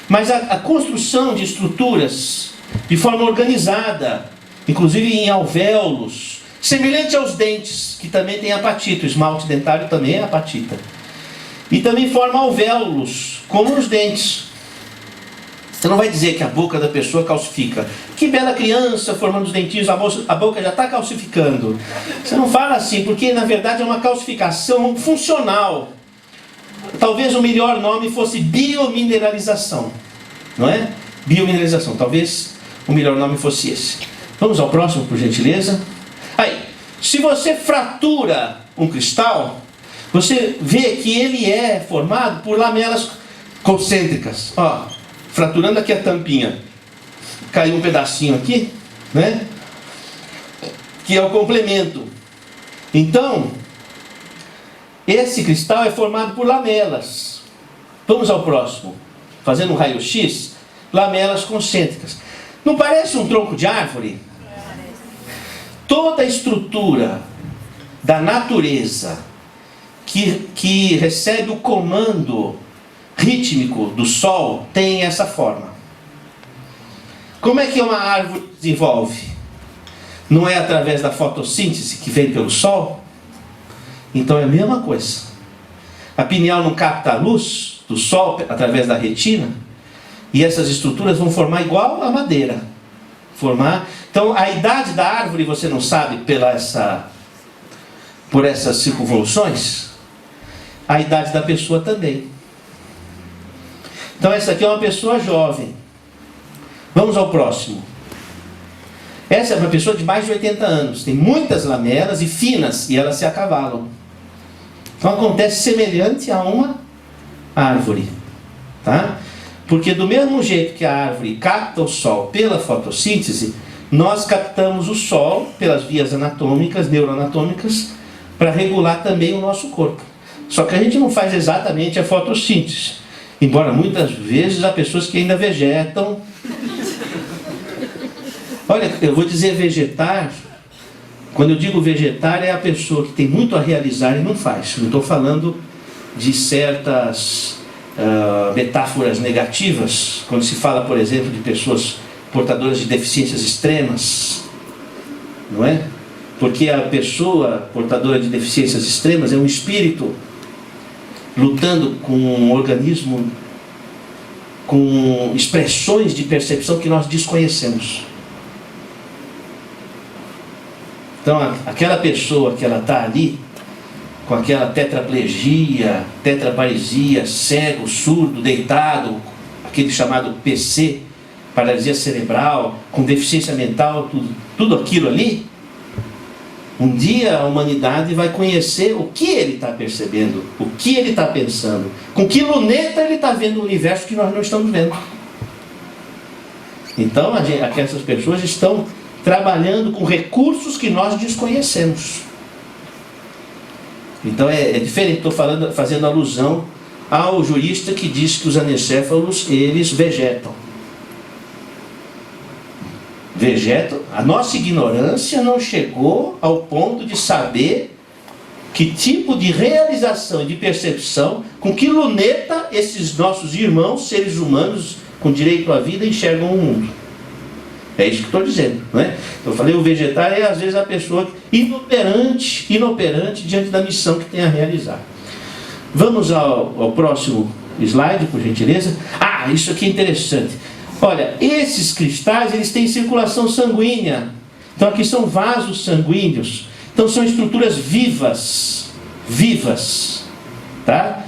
Mas a construção de estruturas de forma organizada, inclusive em alvéolos, semelhante aos dentes, que também tem apatita. O esmalte dentário também é apatita. E também forma alvéolos, como os dentes. Você não vai dizer que a boca da pessoa calcifica. Que bela criança formando os dentinhos, a boca já está calcificando. Você não fala assim, porque na verdade é uma calcificação funcional. Talvez o melhor nome fosse biomineralização. Não é? Biomineralização. Talvez o melhor nome fosse esse. Vamos ao próximo, por gentileza. Aí, se você fratura um cristal, você vê que ele é formado por lamelas concêntricas. Ó, fraturando aqui a tampinha, caiu um pedacinho aqui, né? Que é o complemento. Então, esse cristal é formado por lamelas. Vamos ao próximo. Fazendo um raio-x, lamelas concêntricas. Não parece um tronco de árvore? Toda a estrutura da natureza que recebe o comando rítmico do Sol tem essa forma. Como é que uma árvore desenvolve? Não é através da fotossíntese que vem pelo Sol? Então é a mesma coisa. A pineal não capta a luz do Sol através da retina, e essas estruturas vão formar igual a madeira. Então a idade da árvore você não sabe pela essa por essas circunvoluções, a idade da pessoa também. Então essa aqui é uma pessoa jovem. Vamos ao próximo. Essa é uma pessoa de mais de 80 anos. Tem muitas lamelas e finas, e elas se acavalam. Então acontece semelhante a uma árvore. Tá? Porque do mesmo jeito que a árvore capta o sol pela fotossíntese, nós captamos o sol pelas vias anatômicas, neuroanatômicas, para regular também o nosso corpo. Só que a gente não faz exatamente a fotossíntese. Embora muitas vezes há pessoas que ainda vegetam. Olha, eu vou dizer vegetar. Quando eu digo vegetar, é a pessoa que tem muito a realizar e não faz. Não estou falando de certas metáforas negativas, quando se fala, por exemplo, de pessoas portadoras de deficiências extremas, não é? Porque a pessoa portadora de deficiências extremas é um espírito lutando com um organismo com expressões de percepção que nós desconhecemos. Então aquela pessoa que ela está ali com aquela tetraplegia, tetraparesia, cego, surdo, deitado, aquele chamado PC, paralisia cerebral, com deficiência mental, tudo aquilo ali, um dia a humanidade vai conhecer o que ele está percebendo, o que ele está pensando, com que luneta ele está vendo o universo que nós não estamos vendo. Então essas pessoas estão trabalhando com recursos que nós desconhecemos. Então é diferente, estou fazendo alusão ao jurista que diz que os anencéfalos, eles vegetam. A nossa ignorância não chegou ao ponto de saber que tipo de realização e de percepção, com que luneta esses nossos irmãos, seres humanos com direito à vida, enxergam o mundo. É isso que estou dizendo, não é? Eu falei, o vegetar é às vezes a pessoa inoperante diante da missão que tem a realizar. Vamos ao próximo slide, por gentileza. Isso aqui é interessante. Olha, esses cristais, eles têm circulação sanguínea. Então aqui são vasos sanguíneos. Então são estruturas vivas. Tá?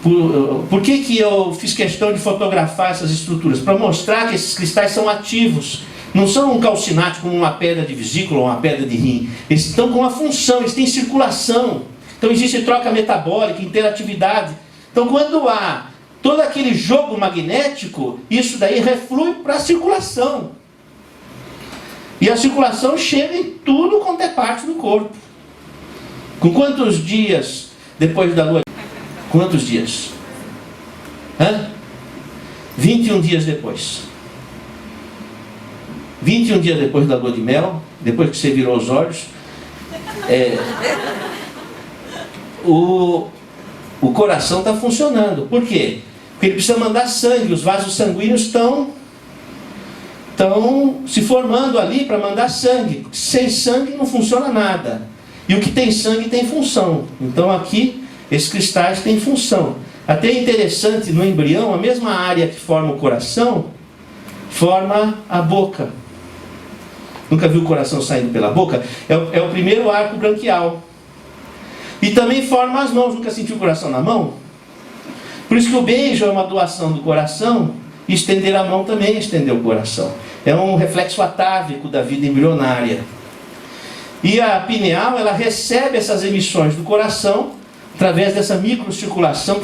Por que eu fiz questão de fotografar essas estruturas? Para mostrar que esses cristais são ativos. Não são um calcinate como uma pedra de vesícula ou uma pedra de rim. Eles estão com uma função, eles têm circulação. Então existe troca metabólica, interatividade. Então quando há todo aquele jogo magnético, isso daí reflui para a circulação. E a circulação chega em tudo quanto é parte do corpo. Com quantos dias depois da lua? Quantos dias? 21 dias depois. 21 dias depois da lua de mel, depois que você virou os olhos, o coração está funcionando. Por quê? Porque ele precisa mandar sangue, os vasos sanguíneos estão se formando ali para mandar sangue. Sem sangue não funciona nada. E o que tem sangue tem função. Então aqui, esses cristais têm função. Até é interessante, no embrião, a mesma área que forma o coração, forma a boca. Nunca viu o coração saindo pela boca? É o primeiro arco branquial. E também forma as mãos. Nunca sentiu o coração na mão? Por isso que o beijo é uma doação do coração, e estender a mão também é estender o coração. É um reflexo atávico da vida embrionária. E a pineal, ela recebe essas emissões do coração, através dessa microcirculação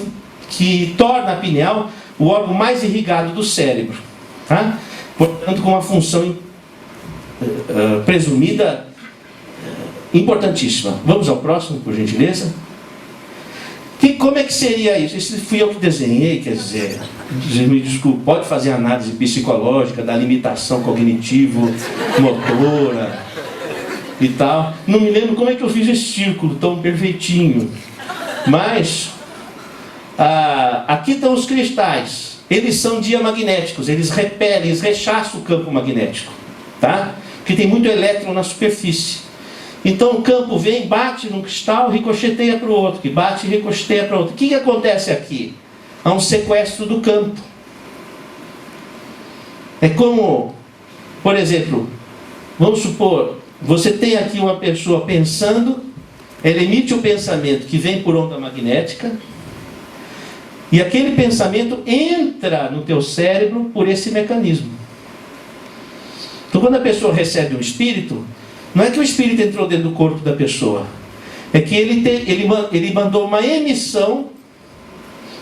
que torna a pineal o órgão mais irrigado do cérebro. Tá? Portanto, com uma função presumida importantíssima. Vamos ao próximo, por gentileza. Como é que seria isso? Isso fui eu que desenhei, quer dizer, me desculpe, pode fazer análise psicológica da limitação cognitivo-motora e tal. Não me lembro como é que eu fiz esse círculo tão perfeitinho. Mas, aqui estão os cristais. Eles são diamagnéticos, eles repelem, eles rechaçam o campo magnético. Tá? Porque tem muito elétron na superfície. Então o campo vem, bate num cristal, ricocheteia para o outro, que bate e ricocheteia para o outro. O que acontece aqui? Há um sequestro do campo. É como, por exemplo, vamos supor, você tem aqui uma pessoa pensando ela emite o pensamento que vem por onda magnética, e aquele pensamento entra no teu cérebro por esse mecanismo. Então, quando a pessoa recebe um espírito, não é que o espírito entrou dentro do corpo da pessoa, é que ele mandou uma emissão,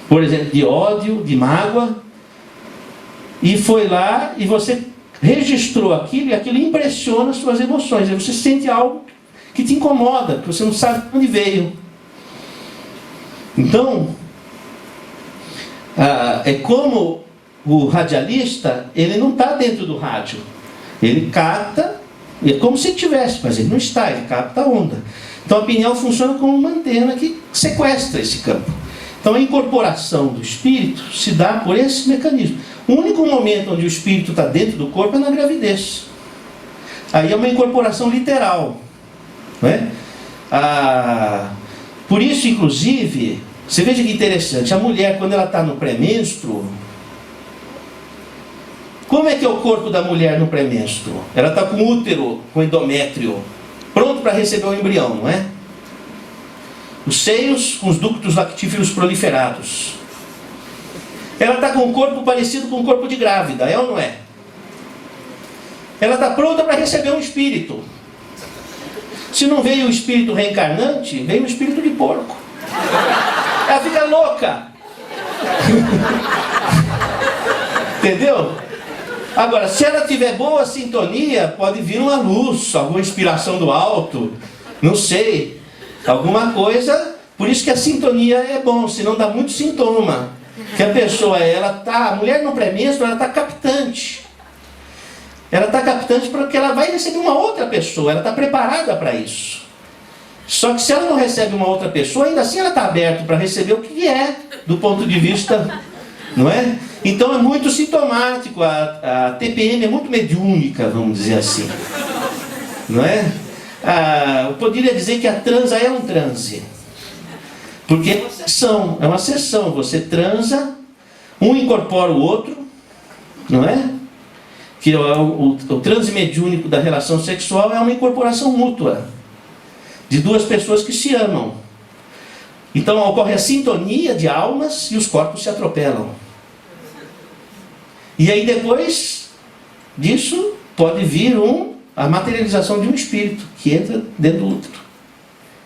por exemplo, de ódio, de mágoa, e foi lá e você registrou aquilo, e aquilo impressiona as suas emoções. Aí você sente algo que te incomoda, que você não sabe de onde veio. Então, é como o radialista, ele não está dentro do rádio. Ele capta, é como se tivesse, mas ele não está, ele capta a onda. Então a pineal funciona como uma antena que sequestra esse campo. Então a incorporação do espírito se dá por esse mecanismo. O único momento onde o espírito está dentro do corpo é na gravidez. Aí é uma incorporação literal, não é? Por isso, inclusive, você veja que interessante, a mulher, quando ela está no pré-menstruo, como é que é o corpo da mulher no pré-menstruo? Ela está com útero, com endométrio, pronto para receber o embrião, não é? Os seios com os ductos lactíferos proliferados. Ela está com um corpo parecido com um corpo de grávida, é ou não é? Ela está pronta para receber um espírito. Se não veio o espírito reencarnante, veio o espírito de porco. Ela fica louca. Entendeu? Agora, se ela tiver boa sintonia, pode vir uma luz, alguma inspiração do alto, não sei, alguma coisa. Por isso que a sintonia é bom, senão dá muito sintoma. Que a pessoa, a mulher no pré-menstruo, ela está captante. Ela está captante porque ela vai receber uma outra pessoa, ela está preparada para isso. Só que se ela não recebe uma outra pessoa, ainda assim ela está aberta para receber o que é, do ponto de vista, não é? Então é muito sintomático, a TPM é muito mediúnica, vamos dizer assim. Não é? Eu poderia dizer que a transa é um transe. Porque é uma sessão, você transa, um incorpora o outro, não é? Que o transe mediúnico da relação sexual é uma incorporação mútua, de duas pessoas que se amam. Então ocorre a sintonia de almas e os corpos se atropelam. E aí depois disso pode vir a materialização de um espírito que entra dentro do útero.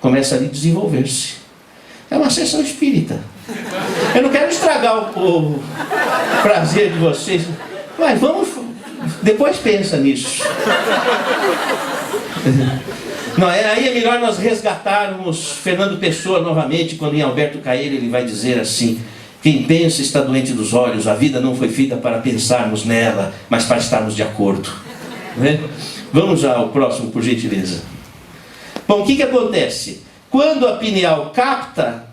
Começa ali a desenvolver-se. É uma sessão espírita. Eu não quero estragar o prazer de vocês, mas depois pensa nisso. Não, aí é melhor nós resgatarmos Fernando Pessoa novamente, quando em Alberto Caeiro ele vai dizer assim: quem pensa está doente dos olhos, a vida não foi feita para pensarmos nela, mas para estarmos de acordo. Né? Vamos ao próximo, por gentileza. Bom, o que acontece? Quando a pineal capta,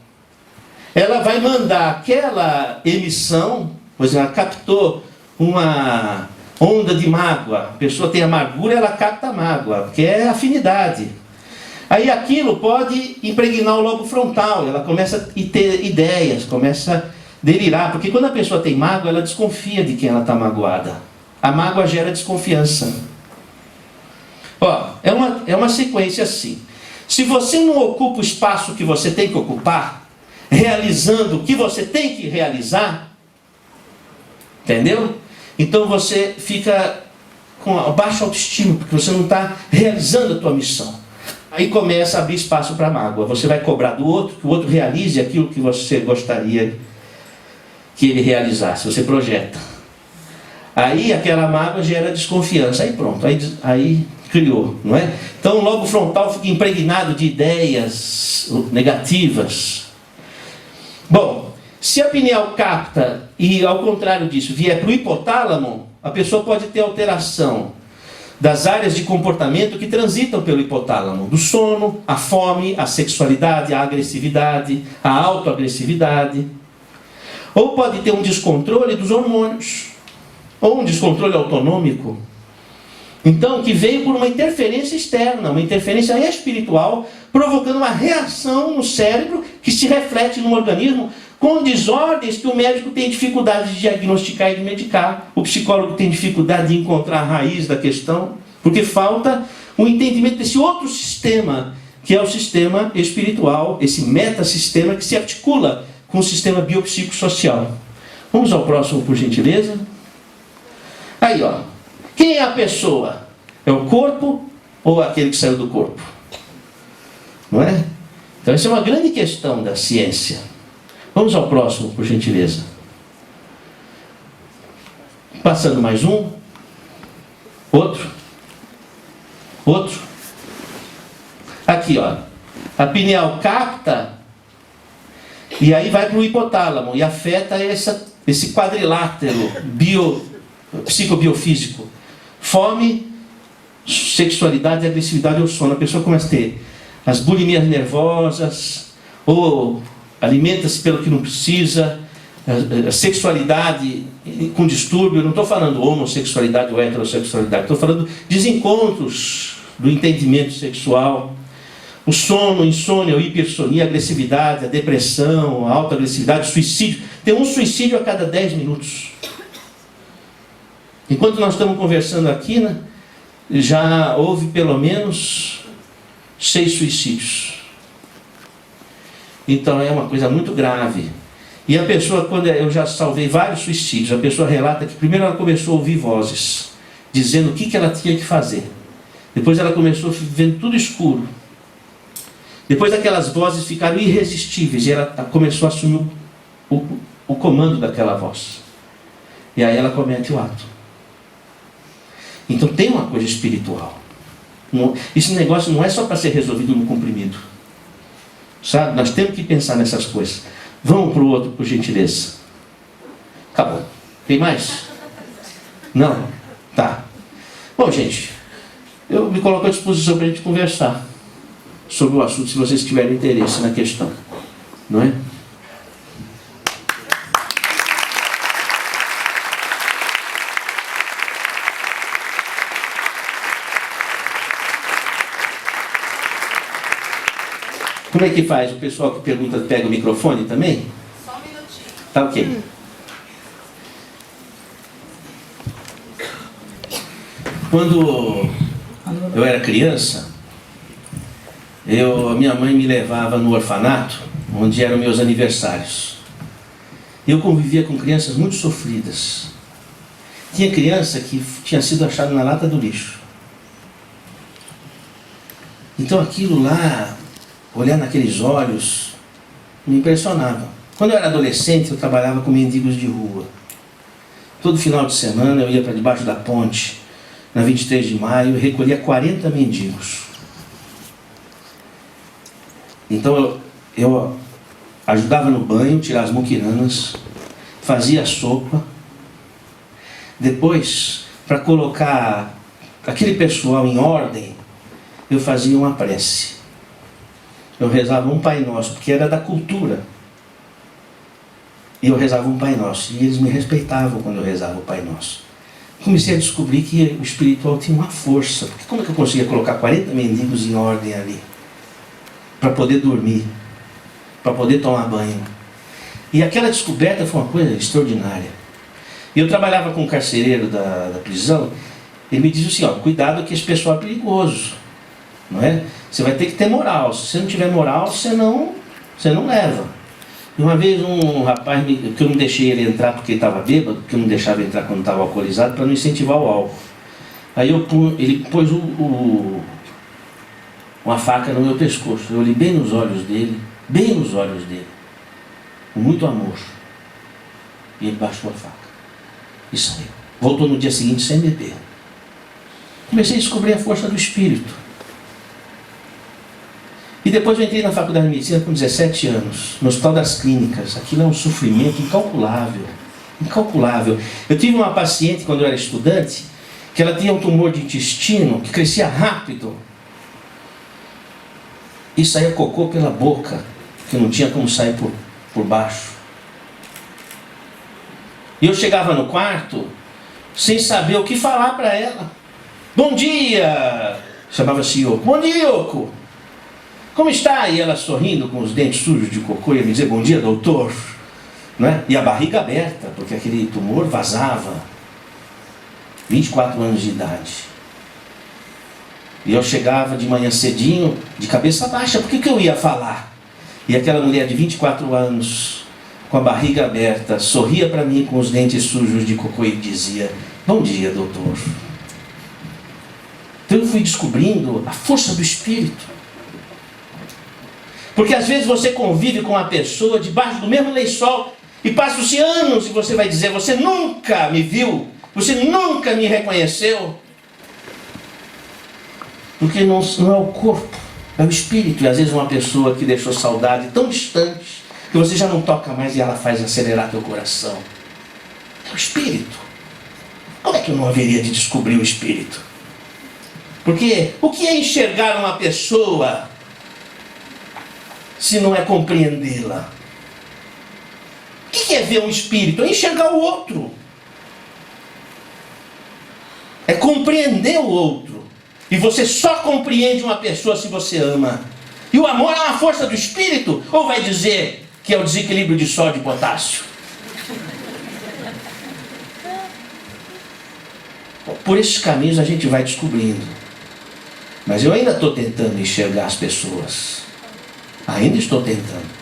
ela vai mandar aquela emissão, pois ela captou uma onda de mágoa. A pessoa tem amargura, ela capta a mágoa, porque é afinidade. Aí aquilo pode impregnar o lobo frontal, ela começa a ter ideias, começa a delirar, porque quando a pessoa tem mágoa, ela desconfia de quem ela está magoada. A mágoa gera desconfiança. É uma sequência assim. Se você não ocupa o espaço que você tem que ocupar, realizando o que você tem que realizar, entendeu? Então você fica com a baixa autoestima, porque você não está realizando a tua missão. Aí começa a abrir espaço para a mágoa. Você vai cobrar do outro, que o outro realize aquilo que você gostaria que ele realizasse. Você projeta. Aí aquela mágoa gera desconfiança. Aí pronto, aí criou, não é? Então o lobo frontal fica impregnado de ideias negativas. Bom, se a pineal capta e ao contrário disso vier para o hipotálamo, a pessoa pode ter alteração das áreas de comportamento que transitam pelo hipotálamo, do sono, a fome, a sexualidade, a agressividade, a autoagressividade. Ou pode ter um descontrole dos hormônios, ou um descontrole autonômico. Então, que veio por uma interferência externa, uma interferência espiritual, provocando uma reação no cérebro que se reflete no organismo com desordens que o médico tem dificuldade de diagnosticar e de medicar. O psicólogo tem dificuldade de encontrar a raiz da questão, porque falta o entendimento desse outro sistema que é o sistema espiritual, esse metasistema que se articula com o sistema biopsicossocial. Vamos ao próximo, por gentileza. Aí, ó. Quem é a pessoa? É o corpo ou aquele que saiu do corpo? Não é? Então, essa é uma grande questão da ciência. Vamos ao próximo, por gentileza. Passando mais um. Outro. Outro. Aqui, ó. A pineal capta e aí vai para o hipotálamo e afeta esse quadrilátero psicobiofísico. Fome, sexualidade, agressividade ou sono. A pessoa começa a ter as bulimias nervosas, ou alimenta-se pelo que não precisa, a sexualidade com distúrbio. Eu não estou falando homossexualidade ou heterossexualidade, estou falando desencontros do entendimento sexual. O sono, insônia, a hipersonia, a agressividade, a depressão, a alta agressividade, o suicídio. Tem um suicídio a cada 10 minutos. Enquanto nós estamos conversando aqui, né, já houve pelo menos 6 suicídios. Então é uma coisa muito grave. E a pessoa, quando eu já salvei vários suicídios, a pessoa relata que primeiro ela começou a ouvir vozes, dizendo o que ela tinha que fazer. Depois ela começou a ver tudo escuro. Depois aquelas vozes ficaram irresistíveis e ela começou a assumir o comando daquela voz. E aí ela comete o ato. Então tem uma coisa espiritual. Esse negócio não é só para ser resolvido no comprimido. Sabe? Nós temos que pensar nessas coisas. Vamos para o outro, por gentileza. Acabou. Tem mais? Não? Tá. Bom, gente, eu me coloco à disposição para a gente conversar sobre o assunto, se vocês tiverem interesse na questão. Não é? Como é que faz? O pessoal que pergunta pega o microfone também? Só um minutinho. Tá ok. Quando eu era criança, minha mãe me levava no orfanato, onde eram meus aniversários. Eu convivia com crianças muito sofridas. Tinha criança que tinha sido achada na lata do lixo. Então aquilo lá, olhar naqueles olhos, me impressionava. Quando eu era adolescente, eu trabalhava com mendigos de rua. Todo final de semana eu ia para debaixo da ponte, na 23 de maio, e recolhia 40 mendigos. Então eu ajudava no banho, tirar as muquiranas, fazia a sopa. Depois, para colocar aquele pessoal em ordem, eu fazia uma prece. Eu rezava um Pai Nosso, porque era da cultura. E eu rezava um Pai Nosso. E eles me respeitavam quando eu rezava o Pai Nosso. Comecei a descobrir que o espiritual tinha uma força. Porque como é que eu conseguia colocar 40 mendigos em ordem ali? Para poder dormir. Para poder tomar banho. E aquela descoberta foi uma coisa extraordinária. E eu trabalhava com um carcereiro da prisão. Ele me dizia assim, ó, cuidado que esse pessoal é perigoso. Não é? Você vai ter que ter moral. Se você não tiver moral, você não leva. E uma vez um rapaz, que eu não deixei ele entrar porque ele estava bêbado, porque eu não deixava ele entrar quando estava alcoolizado, para não incentivar o álcool. Aí ele pôs uma faca no meu pescoço. Eu olhei bem nos olhos dele, com muito amor. E ele baixou a faca e saiu. Voltou no dia seguinte sem beber. Comecei a descobrir a força do espírito. E depois eu entrei na faculdade de medicina com 17 anos, no Hospital das Clínicas. Aquilo é um sofrimento incalculável. Incalculável. Eu tive uma paciente, quando eu era estudante, que ela tinha um tumor de intestino que crescia rápido. E saía cocô pela boca, que não tinha como sair por baixo. E eu chegava no quarto, sem saber o que falar para ela. Bom dia! Chamava-se Yoko. Bom dia, Yoko! Como está? E ela sorrindo com os dentes sujos de cocô ia me dizer, bom dia, doutor. Né? E a barriga aberta, porque aquele tumor vazava. 24 anos de idade. E eu chegava de manhã cedinho, de cabeça baixa, por que eu ia falar? E aquela mulher de 24 anos, com a barriga aberta, sorria para mim com os dentes sujos de cocô e dizia: bom dia, doutor. Então eu fui descobrindo a força do Espírito. Porque às vezes você convive com uma pessoa debaixo do mesmo lençol e passam-se anos e você vai dizer: você nunca me viu, você nunca me reconheceu. Porque não é o corpo, é o Espírito. E às vezes uma pessoa que deixou saudade tão distante que você já não toca mais e ela faz acelerar teu coração. É o Espírito. Como é que eu não haveria de descobrir o Espírito? Porque o que é enxergar uma pessoa se não é compreendê-la? O que é ver um Espírito? É enxergar o outro. É compreender o outro. E você só compreende uma pessoa se você ama. E o amor é uma força do Espírito? Ou vai dizer que é o desequilíbrio de sódio e potássio? Por esses caminhos a gente vai descobrindo. Mas eu ainda estou tentando enxergar as pessoas. Ainda estou tentando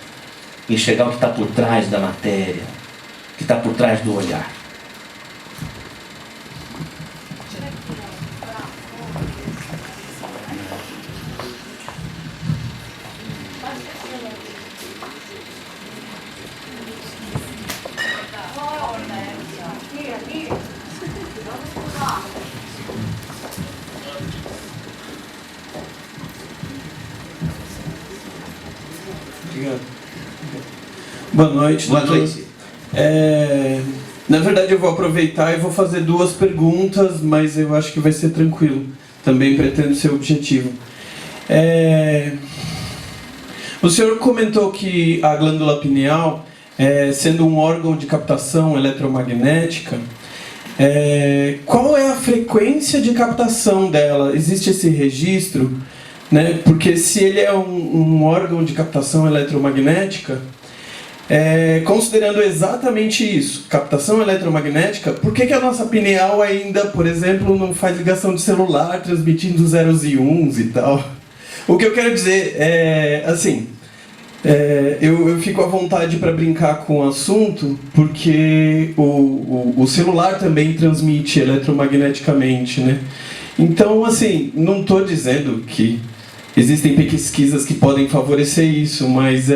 enxergar o que está por trás da matéria, o que está por trás do olhar. Boa noite. Boa noite. Na verdade eu vou aproveitar e vou fazer duas perguntas, mas eu acho que vai ser tranquilo. Também pretendo ser objetivo. O senhor comentou que a glândula pineal, sendo um órgão de captação eletromagnética, qual é a frequência de captação dela? Existe esse registro? Né? Porque se ele é um órgão de captação eletromagnética, considerando exatamente isso, captação eletromagnética, por que a nossa pineal ainda, por exemplo, não faz ligação de celular transmitindo zeros e uns e tal? O que eu quero dizer eu fico à vontade para brincar com o assunto, porque o celular também transmite eletromagneticamente, né? Então, assim, não estou dizendo que existem pesquisas que podem favorecer isso, mas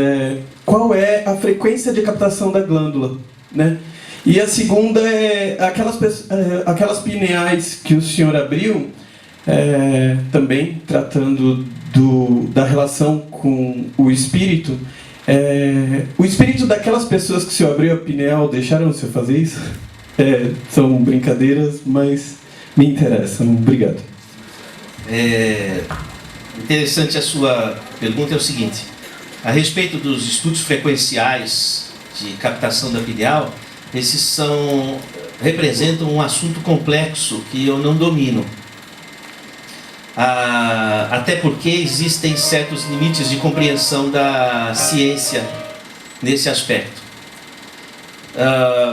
qual é a frequência de captação da glândula, né? E a segunda é aquelas pineais que o senhor abriu, também tratando da relação com o espírito. O espírito daquelas pessoas que o senhor abriu a pineal, deixaram o senhor fazer isso? São brincadeiras, mas me interessam. Obrigado. Interessante a sua pergunta. É o seguinte: a respeito dos estudos frequenciais de captação da pineal, esses representam um assunto complexo que eu não domino. Até porque existem certos limites de compreensão da ciência nesse aspecto.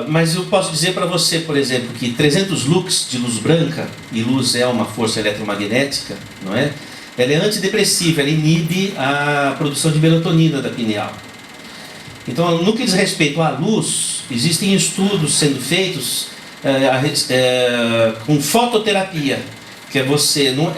Mas eu posso dizer para você, por exemplo, que 300 lux de luz branca, e luz é uma força eletromagnética, não é? Ela é antidepressiva, ela inibe a produção de melatonina da pineal. Então, no que diz respeito à luz, existem estudos sendo feitos com fototerapia, que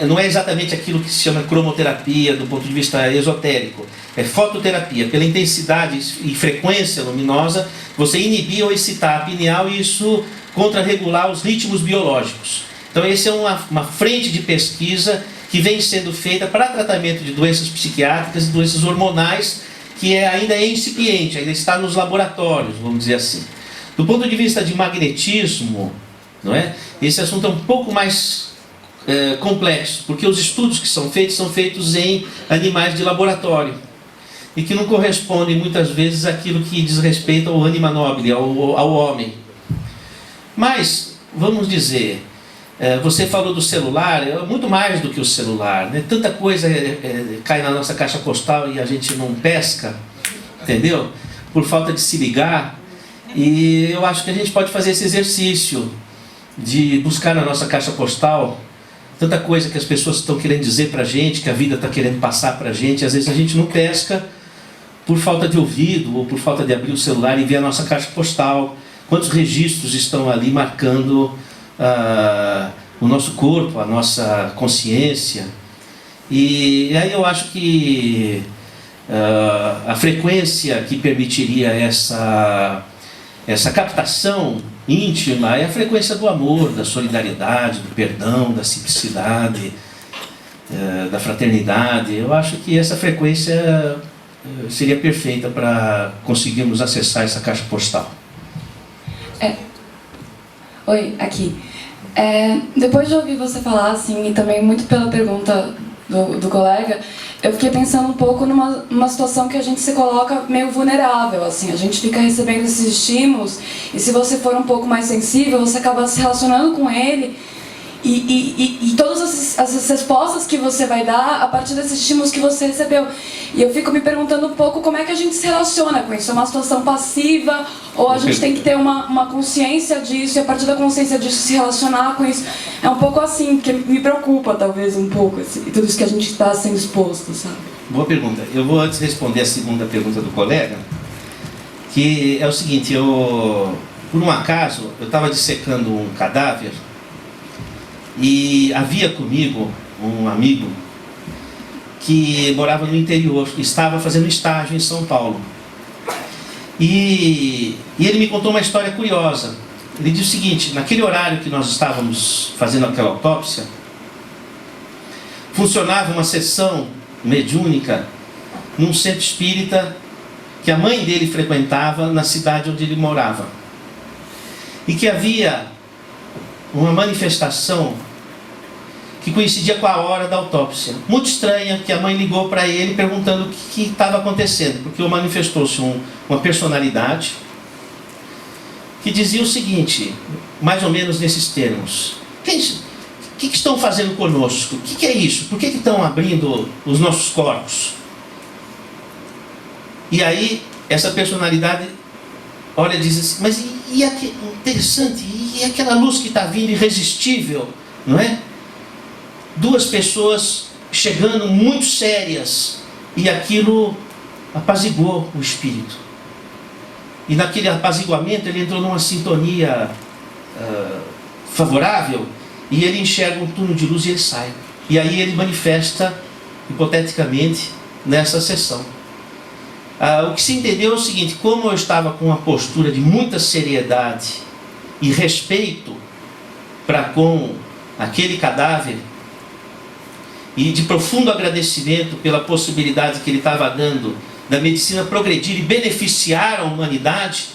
não é exatamente aquilo que se chama cromoterapia do ponto de vista esotérico. É fototerapia. Pela intensidade e frequência luminosa, você inibir ou excitar a pineal e isso contrarregular os ritmos biológicos. Então, essa é uma frente de pesquisa que vem sendo feita para tratamento de doenças psiquiátricas e doenças hormonais, que ainda é incipiente, ainda está nos laboratórios, vamos dizer assim. Do ponto de vista de magnetismo, não é? Esse assunto é um pouco mais complexo, porque os estudos que são feitos em animais de laboratório e que não correspondem muitas vezes àquilo que diz respeito ao anima nobile, ao homem. Mas, vamos dizer, você falou do celular, é muito mais do que o celular, né? Tanta coisa cai na nossa caixa postal e a gente não pesca, entendeu? Por falta de se ligar. E eu acho que a gente pode fazer esse exercício de buscar na nossa caixa postal tanta coisa que as pessoas estão querendo dizer para a gente, que a vida está querendo passar para a gente, às vezes a gente não pesca por falta de ouvido ou por falta de abrir o celular e ver a nossa caixa postal. Quantos registros estão ali marcando o nosso corpo, a nossa consciência. E aí eu acho que a frequência que permitiria essa captação íntima é a frequência do amor, da solidariedade, do perdão, da simplicidade, da fraternidade. Eu acho que essa frequência seria perfeita para conseguirmos acessar essa caixa postal. Oi, aqui. Depois de ouvir você falar, assim, e também muito pela pergunta do colega, eu fiquei pensando um pouco numa situação que a gente se coloca meio vulnerável, assim, a gente fica recebendo esses estímulos, e se você for um pouco mais sensível, você acaba se relacionando com ele, e todas as respostas que você vai dar a partir desses estímulos que você recebeu. E eu fico me perguntando um pouco como é que a gente se relaciona com isso. É uma situação passiva, ou a gente tem que ter uma consciência disso, e a partir da consciência disso se relacionar com isso. É um pouco assim, que me preocupa talvez um pouco, assim, tudo isso que a gente está sendo exposto, sabe? Boa pergunta. Eu vou antes responder a segunda pergunta do colega, que é o seguinte: por um acaso, eu estava dissecando um cadáver, e havia comigo um amigo que morava no interior, que estava fazendo estágio em São Paulo. E ele me contou uma história curiosa. Ele disse o seguinte: naquele horário que nós estávamos fazendo aquela autópsia, funcionava uma sessão mediúnica num centro espírita que a mãe dele frequentava na cidade onde ele morava. E que havia uma manifestação que coincidia com a hora da autópsia. Muito estranha, que a mãe ligou para ele perguntando o que estava acontecendo, porque manifestou-se uma personalidade que dizia o seguinte, mais ou menos nesses termos: o que estão fazendo conosco? O que é isso? Por que estão abrindo os nossos corpos? E aí, essa personalidade olha e diz assim: mas interessante, e aquela luz que está vindo irresistível, não é? Duas pessoas chegando muito sérias, e aquilo apaziguou o espírito. E naquele apaziguamento ele entrou numa sintonia favorável, e ele enxerga um túnel de luz e ele sai. E aí ele manifesta, hipoteticamente, nessa sessão. O que se entendeu é o seguinte: como eu estava com uma postura de muita seriedade e respeito para com aquele cadáver, e de profundo agradecimento pela possibilidade que ele estava dando da medicina progredir e beneficiar a humanidade,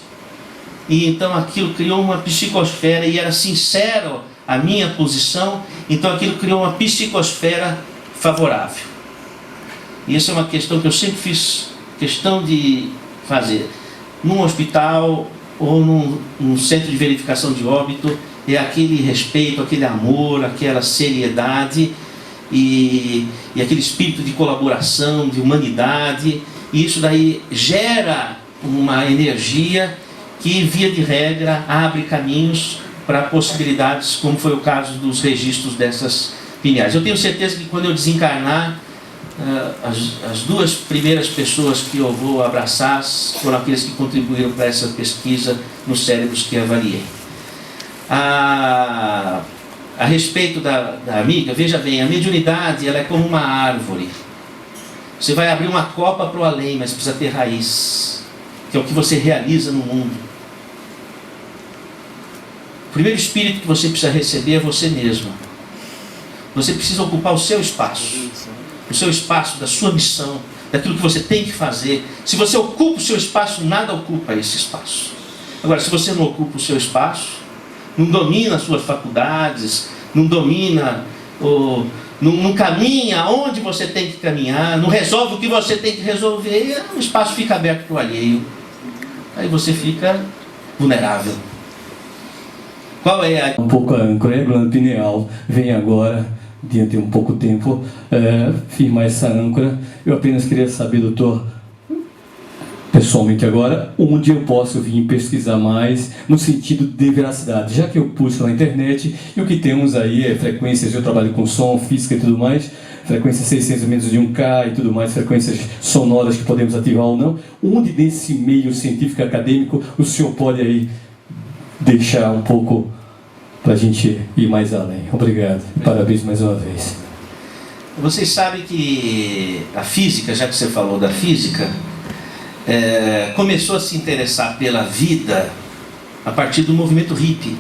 e então aquilo criou uma psicosfera, e era sincero a minha posição, então aquilo criou uma psicosfera favorável. E essa é uma questão que eu sempre fiz questão de fazer. Num hospital ou num centro de verificação de óbito, é aquele respeito, aquele amor, aquela seriedade, e aquele espírito de colaboração, de humanidade, e isso daí gera uma energia que, via de regra, abre caminhos para possibilidades, como foi o caso dos registros dessas pineais. Eu tenho certeza que quando eu desencarnar, as duas primeiras pessoas que eu vou abraçar foram aqueles que contribuíram para essa pesquisa nos cérebros que avaliei. A respeito da amiga, veja bem, a mediunidade ela é como uma árvore. Você vai abrir uma copa para o além, mas precisa ter raiz, que é o que você realiza no mundo. O primeiro espírito que você precisa receber é você mesmo. Você precisa ocupar o seu espaço da sua missão, daquilo que você tem que fazer. Se você ocupa o seu espaço, nada ocupa esse espaço. Agora, se você não ocupa o seu espaço, não domina as suas faculdades, não domina, não caminha onde você tem que caminhar, não resolve o que você tem que resolver, o espaço fica aberto para o alheio. Aí você fica vulnerável. Qual é Um pouco a âncora, a glândula pineal vem agora, diante de um pouco tempo, firmar essa âncora. Eu apenas queria saber, doutor, pessoalmente agora, onde eu posso vir pesquisar mais no sentido de veracidade, já que eu puxo na internet e o que temos aí é frequências, eu trabalho com som, física e tudo mais, frequências 600 menos de 1K e tudo mais, frequências sonoras que podemos ativar ou não, onde nesse meio científico acadêmico o senhor pode aí deixar um pouco para a gente ir mais além. Obrigado, parabéns mais uma vez. Vocês sabem que a física, já que você falou da física, começou a se interessar pela vida a partir do movimento hippie.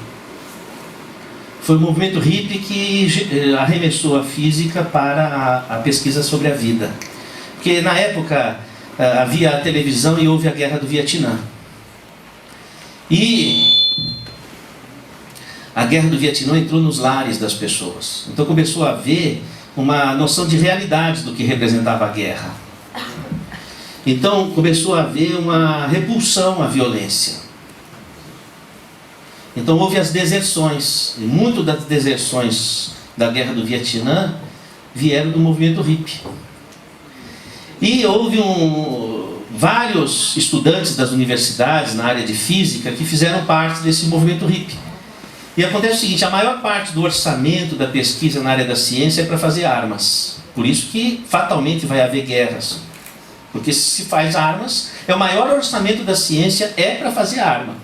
Foi o movimento hippie que arremessou a física para a pesquisa sobre a vida. Porque na época havia a televisão e houve a guerra do Vietnã. E a guerra do Vietnã entrou nos lares das pessoas. Então começou a haver uma noção de realidade do que representava a guerra. Então começou a haver uma repulsão à violência. Então houve as deserções, e muito das deserções da guerra do Vietnã vieram do movimento hippie. E houve vários estudantes das universidades na área de física que fizeram parte desse movimento hippie. E acontece o seguinte, a maior parte do orçamento da pesquisa na área da ciência é para fazer armas. Por isso que fatalmente vai haver guerras. Porque se faz armas, o maior orçamento da ciência é para fazer arma.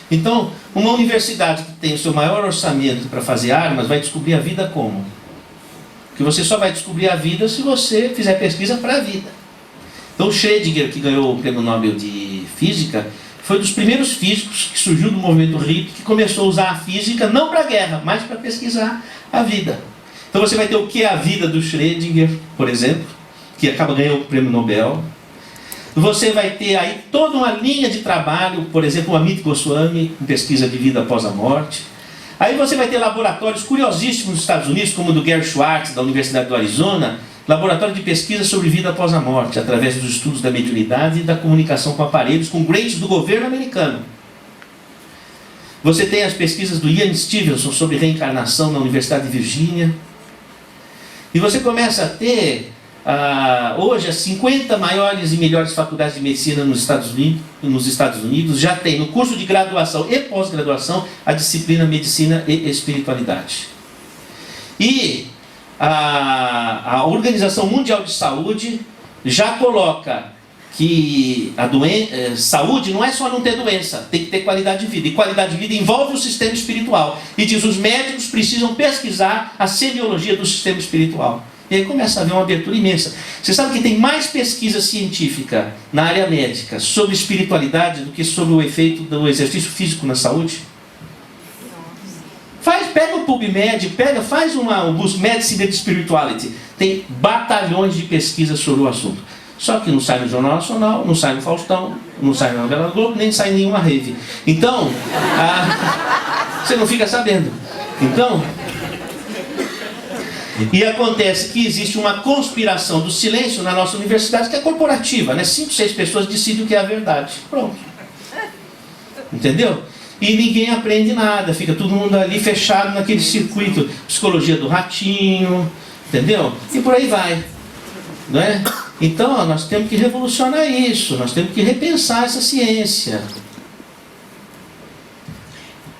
Então, uma universidade que tem o seu maior orçamento para fazer armas vai descobrir a vida como? Porque você só vai descobrir a vida se você fizer pesquisa para a vida. Então, o Schrödinger, que ganhou o Prêmio Nobel de Física, foi um dos primeiros físicos que surgiu do movimento hippie, que começou a usar a física não para a guerra, mas para pesquisar a vida. Então você vai ter o que é a vida do Schrödinger, por exemplo, que acaba ganhando o Prêmio Nobel. Você vai ter aí toda uma linha de trabalho, por exemplo, o Amit Goswami, em pesquisa de vida após a morte. Aí você vai ter laboratórios curiosíssimos nos Estados Unidos, como o do Gary Schwartz, da Universidade do Arizona, laboratório de pesquisa sobre vida após a morte, através dos estudos da mediunidade e da comunicação com aparelhos, com grants do governo americano. Você tem as pesquisas do Ian Stevenson sobre reencarnação na Universidade de Virgínia. E você começa a ter, hoje, as 50 maiores e melhores faculdades de medicina nos Estados Unidos já tem no curso de graduação e pós-graduação a disciplina Medicina e Espiritualidade. E a Organização Mundial de Saúde já coloca que a saúde não é só não ter doença, tem que ter qualidade de vida. E qualidade de vida envolve o sistema espiritual. E diz, os médicos precisam pesquisar a semiologia do sistema espiritual. E aí começa a haver uma abertura imensa. Você sabe que tem mais pesquisa científica na área médica sobre espiritualidade do que sobre o efeito do exercício físico na saúde? Pega o PubMed, faz um Medicine and Spirituality. Tem batalhões de pesquisa sobre o assunto. Só que não sai no Jornal Nacional, não sai no Faustão, não sai na Novela Globo, nem sai em nenhuma rave. Então, você não fica sabendo. Então, e acontece que existe uma conspiração do silêncio na nossa universidade que é corporativa, né? 5, 6 pessoas decidem o que é a verdade. Pronto. Entendeu? E ninguém aprende nada, fica todo mundo ali fechado naquele circuito, psicologia do ratinho, entendeu? E por aí vai, não é? Então, nós temos que revolucionar isso, nós temos que repensar essa ciência.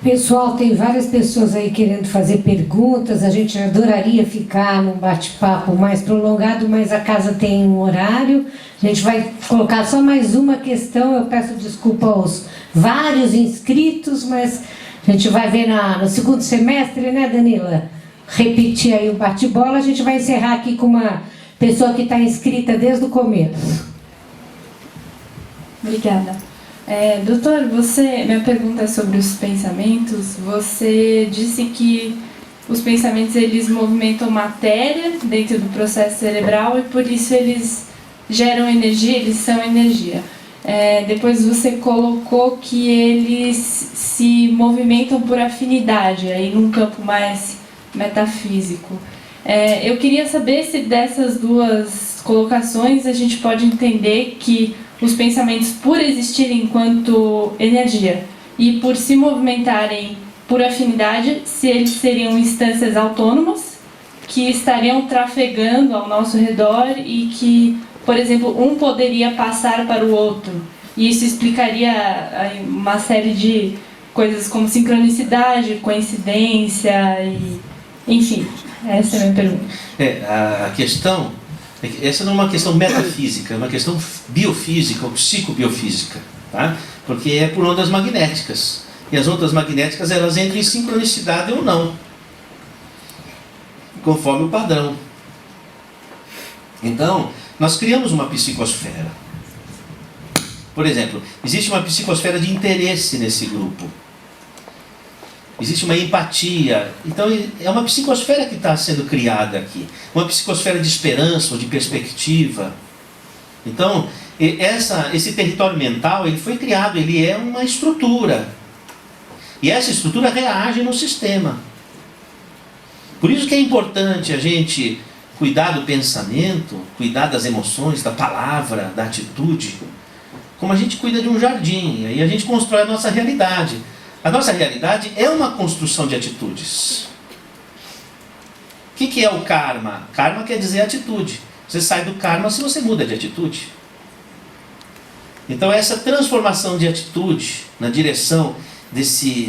Pessoal, tem várias pessoas aí querendo fazer perguntas, a gente adoraria ficar num bate-papo mais prolongado, mas a casa tem um horário. A gente vai colocar só mais uma questão, eu peço desculpa aos vários inscritos, mas a gente vai ver no segundo semestre, né, Danila? Repetir aí o bate-bola, a gente vai encerrar aqui com uma pessoa que está inscrita desde o começo. Obrigada. Doutor, minha pergunta é sobre os pensamentos. Você disse que os pensamentos eles movimentam matéria dentro do processo cerebral e por isso eles geram energia, eles são energia. Depois você colocou que eles se movimentam por afinidade, aí num campo mais metafísico. Eu queria saber se dessas duas colocações a gente pode entender que os pensamentos, por existirem enquanto energia e por se movimentarem por afinidade, se eles seriam instâncias autônomas que estariam trafegando ao nosso redor e que por exemplo, um poderia passar para o outro. E isso explicaria uma série de coisas como sincronicidade, coincidência, e, enfim, essa é a minha pergunta. A questão, essa não é uma questão metafísica, é uma questão biofísica ou psicobiofísica, tá? Porque é por ondas magnéticas. E as ondas magnéticas, elas entram em sincronicidade ou não, conforme o padrão. Então, nós criamos uma psicosfera. Por exemplo, existe uma psicosfera de interesse nesse grupo. Existe uma empatia. Então, é uma psicosfera que está sendo criada aqui. Uma psicosfera de esperança ou de perspectiva. Então, esse território mental, ele foi criado, ele é uma estrutura. E essa estrutura reage no sistema. Por isso que é importante a gente cuidar do pensamento, cuidar das emoções, da palavra, da atitude, como a gente cuida de um jardim. Aí a gente constrói a nossa realidade. A nossa realidade é uma construção de atitudes. O que é o karma? Karma quer dizer atitude. Você sai do karma se você muda de atitude. Então essa transformação de atitude na direção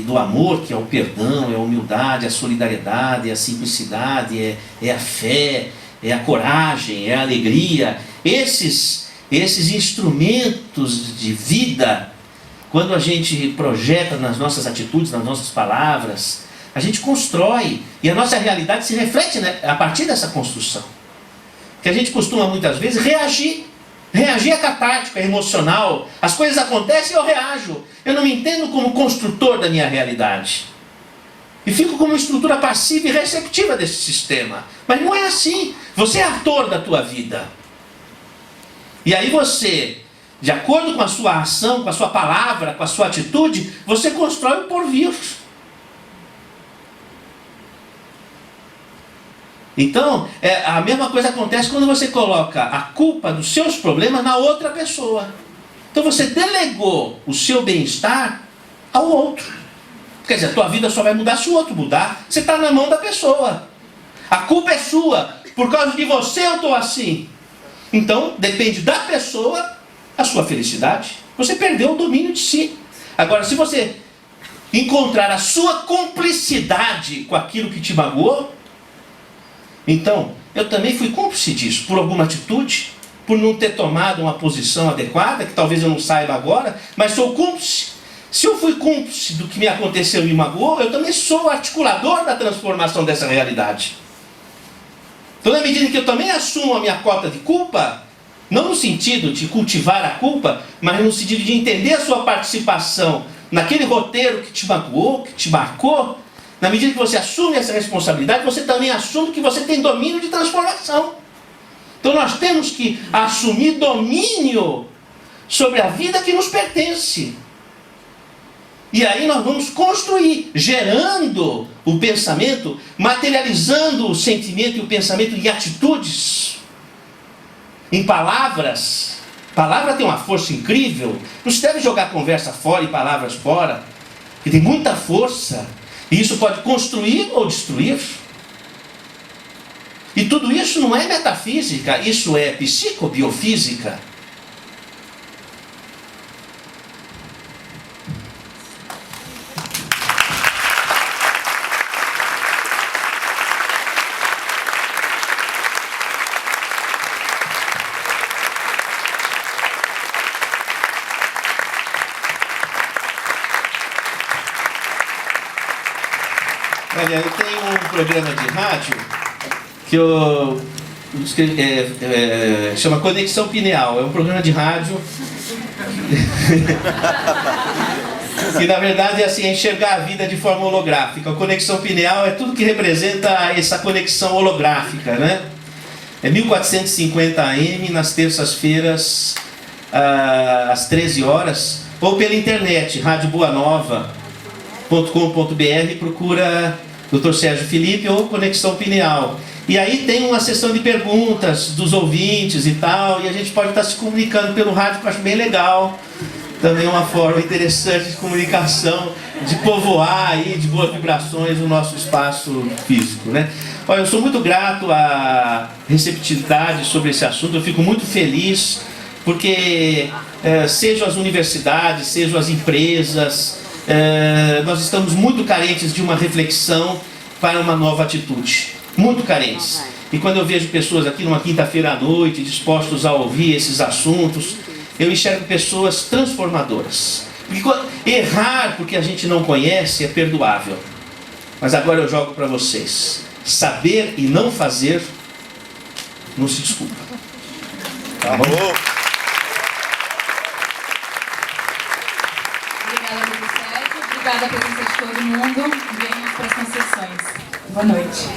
do amor, que é o perdão, é a humildade, a solidariedade, é a simplicidade, é a fé, é a coragem, é a alegria. Esses instrumentos de vida, quando a gente projeta nas nossas atitudes, nas nossas palavras, a gente constrói, e a nossa realidade se reflete, né, a partir dessa construção. Que a gente costuma muitas vezes reagir é catártico, é emocional. As coisas acontecem e eu reajo. Eu não me entendo como construtor da minha realidade. E fico como uma estrutura passiva e receptiva desse sistema. Mas não é assim. Você é ator da tua vida. E aí você, de acordo com a sua ação, com a sua palavra, com a sua atitude, você constrói o porvir. Então, a mesma coisa acontece quando você coloca a culpa dos seus problemas na outra pessoa. Então você delegou o seu bem-estar ao outro. Quer dizer, a tua vida só vai mudar se o outro mudar. Você está na mão da pessoa. A culpa é sua. Por causa de você eu estou assim. Então, depende da pessoa a sua felicidade. Você perdeu o domínio de si. Agora, se você encontrar a sua cumplicidade com aquilo que te magoou, então, eu também fui cúmplice disso, por alguma atitude, por não ter tomado uma posição adequada, que talvez eu não saiba agora, mas sou cúmplice. Se eu fui cúmplice do que me aconteceu e me magoou, eu também sou o articulador da transformação dessa realidade. Então, na medida que eu também assumo a minha cota de culpa, não no sentido de cultivar a culpa, mas no sentido de entender a sua participação naquele roteiro que te magoou, que te marcou, na medida que você assume essa responsabilidade, você também assume que você tem domínio de transformação. Então nós temos que assumir domínio sobre a vida que nos pertence. E aí nós vamos construir, gerando o pensamento, materializando o sentimento e o pensamento em atitudes, em palavras. Palavra tem uma força incrível. Não se deve jogar conversa fora e palavras fora, que tem muita força. E isso pode construir ou destruir. E tudo isso não é metafísica, isso é psicobiofísica. Olha, eu tenho um programa de rádio que eu chama Conexão Pineal. É um programa de rádio que na verdade é assim, é enxergar a vida de forma holográfica. A Conexão Pineal é tudo que representa essa conexão holográfica, né? É 1450 AM nas terças-feiras às 13 horas, ou pela internet, radioboanova.com.br, procura Dr. Sérgio Felipe ou Conexão Pineal. E aí tem uma sessão de perguntas dos ouvintes e tal, e a gente pode estar se comunicando pelo rádio, que eu acho bem legal. também é uma forma interessante de comunicação, de povoar aí, de boas vibrações o nosso espaço físico, né? Olha, eu sou muito grato à receptividade sobre esse assunto, eu fico muito feliz, porque sejam as universidades, sejam as empresas, nós estamos muito carentes de uma reflexão para uma nova atitude, muito carentes. E quando eu vejo pessoas aqui numa quinta-feira à noite, dispostos a ouvir esses assuntos, eu enxergo pessoas transformadoras. Porque errar porque a gente não conhece é perdoável. Mas agora eu jogo para vocês. Saber e não fazer não se desculpa. Tá bom? Obrigada, professor. Obrigada a presença de todo mundo. Venham às próximas sessões. Boa noite.